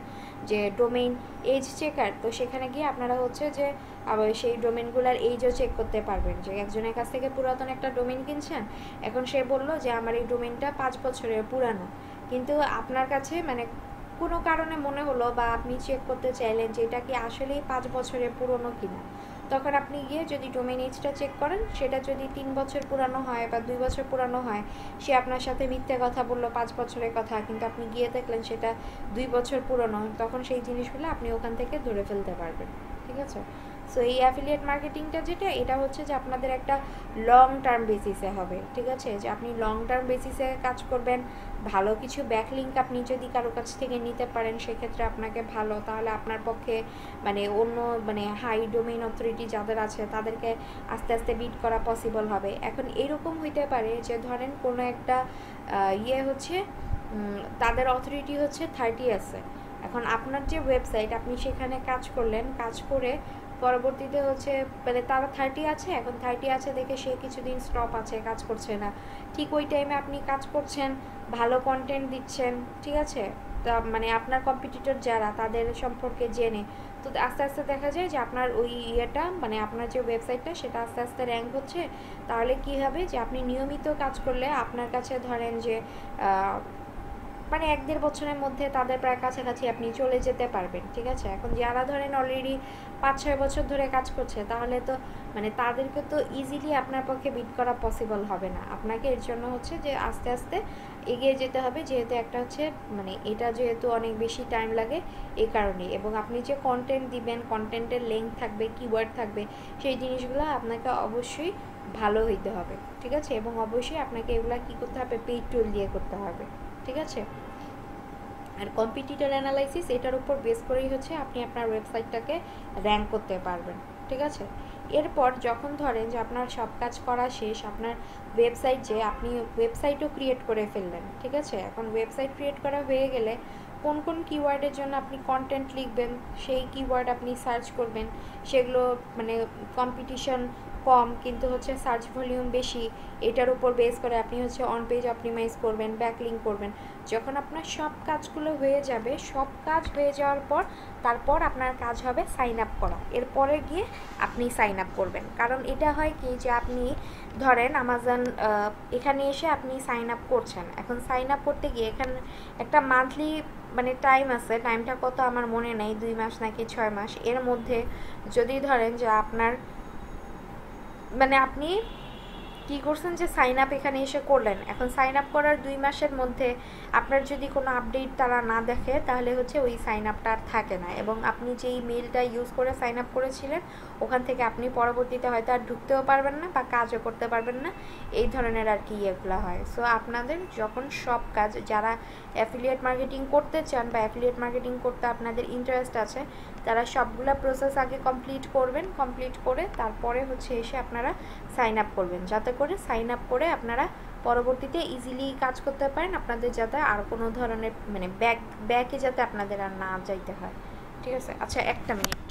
যে ডোমেইন এজ চেকার, তো সেখানে গিয়ে আপনারা হচ্ছে যে আবার সেই ডোমেইনগুলোর এইজও চেক করতে পারবেন। যে একজনের কাছ থেকে পুরাতন একটা ডোমেইন কিনছেন, এখন সে বলল যে আমার এই ডোমেইনটা 5 বছরের পুরানো, কিন্তু আপনার কাছে মানে কোনো কারণে মনে হলো বা আপনি চেক করতে চাইলেন যে এটা কি আসলেই 5 বছরের পুরনো কিনা, তখন আপনি গিয়ে যদি ডোমেইন এজটা চেক করেন, সেটা যদি 3 বছর পুরানো হয় বা 2 বছর পুরানো হয়, সে আপনার সাথে মিথ্যে কথা বললো 5 বছরের কথা, কিন্তু আপনি গিয়ে দেখলেন সেটা 2 বছর পুরনো, তখন সেই জিনিসগুলো আপনি ওখান থেকে ধরে ফেলতে পারবেন, ঠিক আছে। সো এই অ্যাফিলিয়েট মার্কেটিংটা যেটা, এটা হচ্ছে যে আপনাদের একটা লং টার্ম বেসিসে হবে, ঠিক আছে, যে আপনি লং টার্ম বেসিসে কাজ করবেন। ভালো কিছু ব্যাকলিঙ্ক আপনি যদি কারো কাছ থেকে নিতে পারেন, সেক্ষেত্রে আপনাকে ভালো, তাহলে আপনার পক্ষে মানে অন্য মানে হাই ডোমেইন অথরিটি যাদের আছে তাদেরকে আস্তে আস্তে বিট করা পসিবল হবে। এখন এরকম হইতে পারে যে ধরেন কোনো একটা হচ্ছে তাদের অথরিটি হচ্ছে 30 আছে, এখন আপনার যে ওয়েবসাইট আপনি সেখানে কাজ করলেন, কাজ করে পরবর্তীতে হচ্ছে মানে তারা 30 আছে, এখন 30 আছে দেখে সে কিছুদিন স্টপ আছে, কাজ করছে না, ঠিক ওই টাইমে আপনি কাজ করছেন, ভালো কন্টেন্ট দিচ্ছেন, ঠিক আছে, তা মানে আপনার কম্পিটিটর যারা তাদের সম্পর্কে জেনে, তো আস্তে আস্তে দেখা যায় যে আপনার ওই মানে আপনার যে ওয়েবসাইটটা সেটা আস্তে আস্তে র্যাঙ্ক হচ্ছে। তাহলে কি হবে যে আপনি নিয়মিত কাজ করলে আপনার কাছে ধরেন যে মানে 1-1.5 বছরের মধ্যে তাদের প্রায় কাছাকাছি আপনি চলে যেতে পারবেন, ঠিক আছে। এখন যারা ধরেন অলরেডি 5-6 বছর ধরে কাজ করছে, তাহলে তো মানে তাদেরকে তো ইজিলি আপনার পক্ষে বিট করা পসিবল হবে না। আপনাকে এর জন্য হচ্ছে যে আস্তে আস্তে এগিয়ে যেতে হবে, যেহেতু একটা হচ্ছে মানে এটা যেহেতু অনেক বেশি টাইম লাগে এই কারণে, এবং আপনি যে কন্টেন্ট দিবেন, কন্টেন্টের লেন্থ থাকবে, কিওয়ার্ড থাকবে, সেই জিনিসগুলো আপনাকে অবশ্যই ভালো হইতে হবে, ঠিক আছে। এবং অবশ্যই আপনাকে এগুলা কী করতে হবে, পেইড টুল দিয়ে করতে হবে, ঠিক আছে। আর কম্পিটিটর অ্যানালাইসিস এটার উপর বেস করেই হচ্ছে আপনি আপনার ওয়েবসাইটটাকে র্যাঙ্ক করতে পারবেন, ঠিক আছে। এরপর যখন ধরেন যে আপনার সব কাজ করা শেষ, আপনার ওয়েবসাইট যে আপনি ওয়েবসাইটও ক্রিয়েট করে ফেললেন, ঠিক আছে। এখন ওয়েবসাইট ক্রিয়েট করা হয়ে গেলে কোন কোন কিওয়ার্ডের জন্য আপনি কন্টেন্ট লিখবেন, সেই কিওয়ার্ড আপনি সার্চ করবেন, সেগুলো মানে কম্পিটিশন কম কিন্তু হচ্ছে সার্চ ভলিউম বেশি, এটার উপর বেস করে আপনি হচ্ছে অন পেজ অপটিমাইজ করবেন, ব্যাকলিঙ্ক করবেন। যখন আপনার সব কাজগুলো হয়ে যাবে, সব কাজ হয়ে যাওয়ার পর তারপর আপনার কাজ হবে সাইন আপ করা। এরপরে গিয়ে আপনি সাইন আপ করবেন। কারণ এটা হয় কি যে আপনি ধরেন আমাজন এখানে এসে আপনি সাইন আপ করছেন, এখন সাইন আপ করতে গিয়ে এখানে একটা মান্থলি মানে টাইম আছে, টাইমটা কত আমার মনে নেই, 2 মাস নাকি 6 মাস। এর মধ্যে যদি ধরেন যে আপনার মানে আপনি কি করছেন যে সাইন আপ এখানে এসে করলেন, এখন সাইন আপ করার 2 মাসের মধ্যে আপনার যদি কোনো আপডেট তারা না দেখে তাহলে হচ্ছে ওই সাইন আপটা আর থাকে না, এবং আপনি যেই মেলটা ইউজ করে সাইন আপ করেছিলেন ওখান থেকে আপনি পরবর্তীতে হয়তো আর ঢুকতেও পারবেন না বা কাজও করতে পারবেন না, এই ধরনের আর কি ইয়েগুলো হয়। সো আপনাদের যখন সব কাজ, যারা অ্যাফিলিয়েট মার্কেটিং করতে চান বা অ্যাফিলিয়েট মার্কেটিং করতে আপনাদের ইন্টারেস্ট আছে, তারা সবগুলা প্রসেস আগে কমপ্লিট করবেন, কমপ্লিট করে তারপরে হচ্ছে এসে আপনারা সাইন আপ করবেন, যাতে করে সাইন আপ করে আপনারা পরবর্তীতে ইজিলি কাজ করতে পারেন, আপনাদের যাতে আর কোনো ধরনের মানে ব্যাকে যাতে আপনাদের আর না যাইতে হয়। ঠিক আছে, আচ্ছা একটা মিনিট।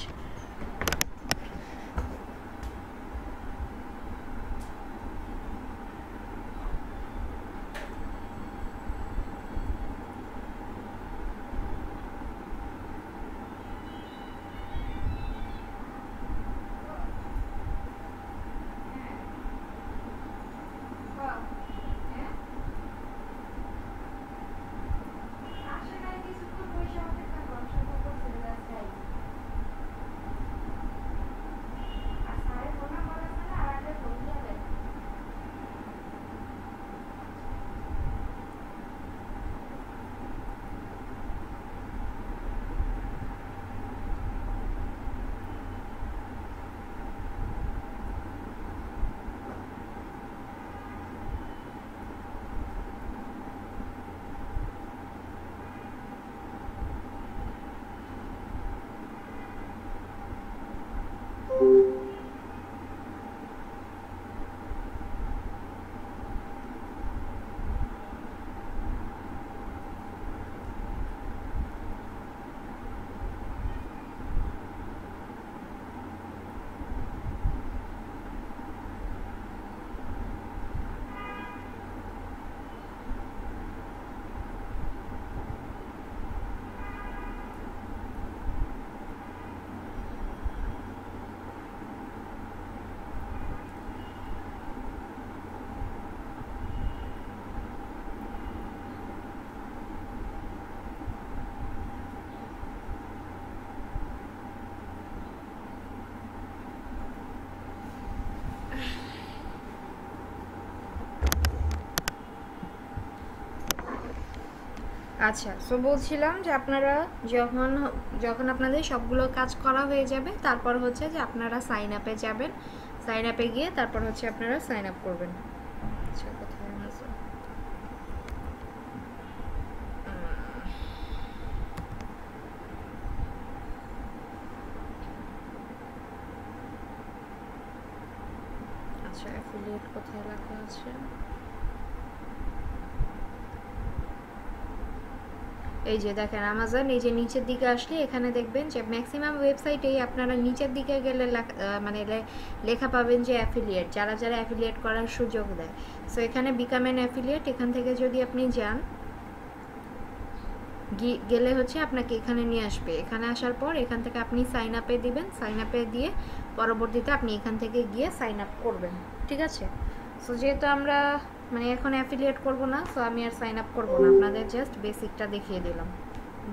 আচ্ছা, সো বলছিলাম যে আপনারা যখন যখন আপনাদের সবগুলো কাজ করা হয়ে যাবে তারপর হচ্ছে যে আপনারা সাইন আপে যাবেন, সাইন আপে গিয়ে তারপর হচ্ছে আপনারা সাইন আপ করবেন। আচ্ছা, কোথায় আছে? আচ্ছা, অ্যাফিলিয়েট কোথায় লেখা আছে? এই যে দেখেন আমাজন, এই যে নিচের দিকে আসলে এখানে দেখবেন যে ম্যাক্সিমাম ওয়েবসাইটেই আপনারা নিচের দিকে গেলে মানে লেখা পাবেন যে অ্যাফিলিয়েট, যারা যারা অ্যাফিলিয়েট করার সুযোগ দেয়। সো এখানে বিকাম অ্যান অ্যাফিলিয়েট, এখান থেকে যদি আপনি যান, গেলে হচ্ছে আপনাকে এখানে নিয়ে আসবে। এখানে আসার পর এখান থেকে আপনি সাইন আপে দিবেন, সাইন আপে দিয়ে পরবর্তীতে আপনি এখান থেকে গিয়ে সাইন আপ করবেন। ঠিক আছে, সো যেহেতু আমরা মানে এখন অ্যাফিলিয়েট করব না, সো আমি আর সাইন আপ করব না, আপনাদের জাস্ট বেসিকটা দেখিয়ে দিলাম।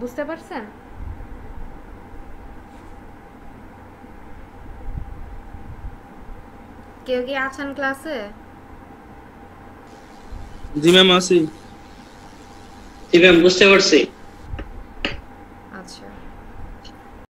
বুঝতে পারছেন? কেউ কি আছেন ক্লাসে? জি ম্যাম আছি। জি ম্যাম বুঝতে পারছি।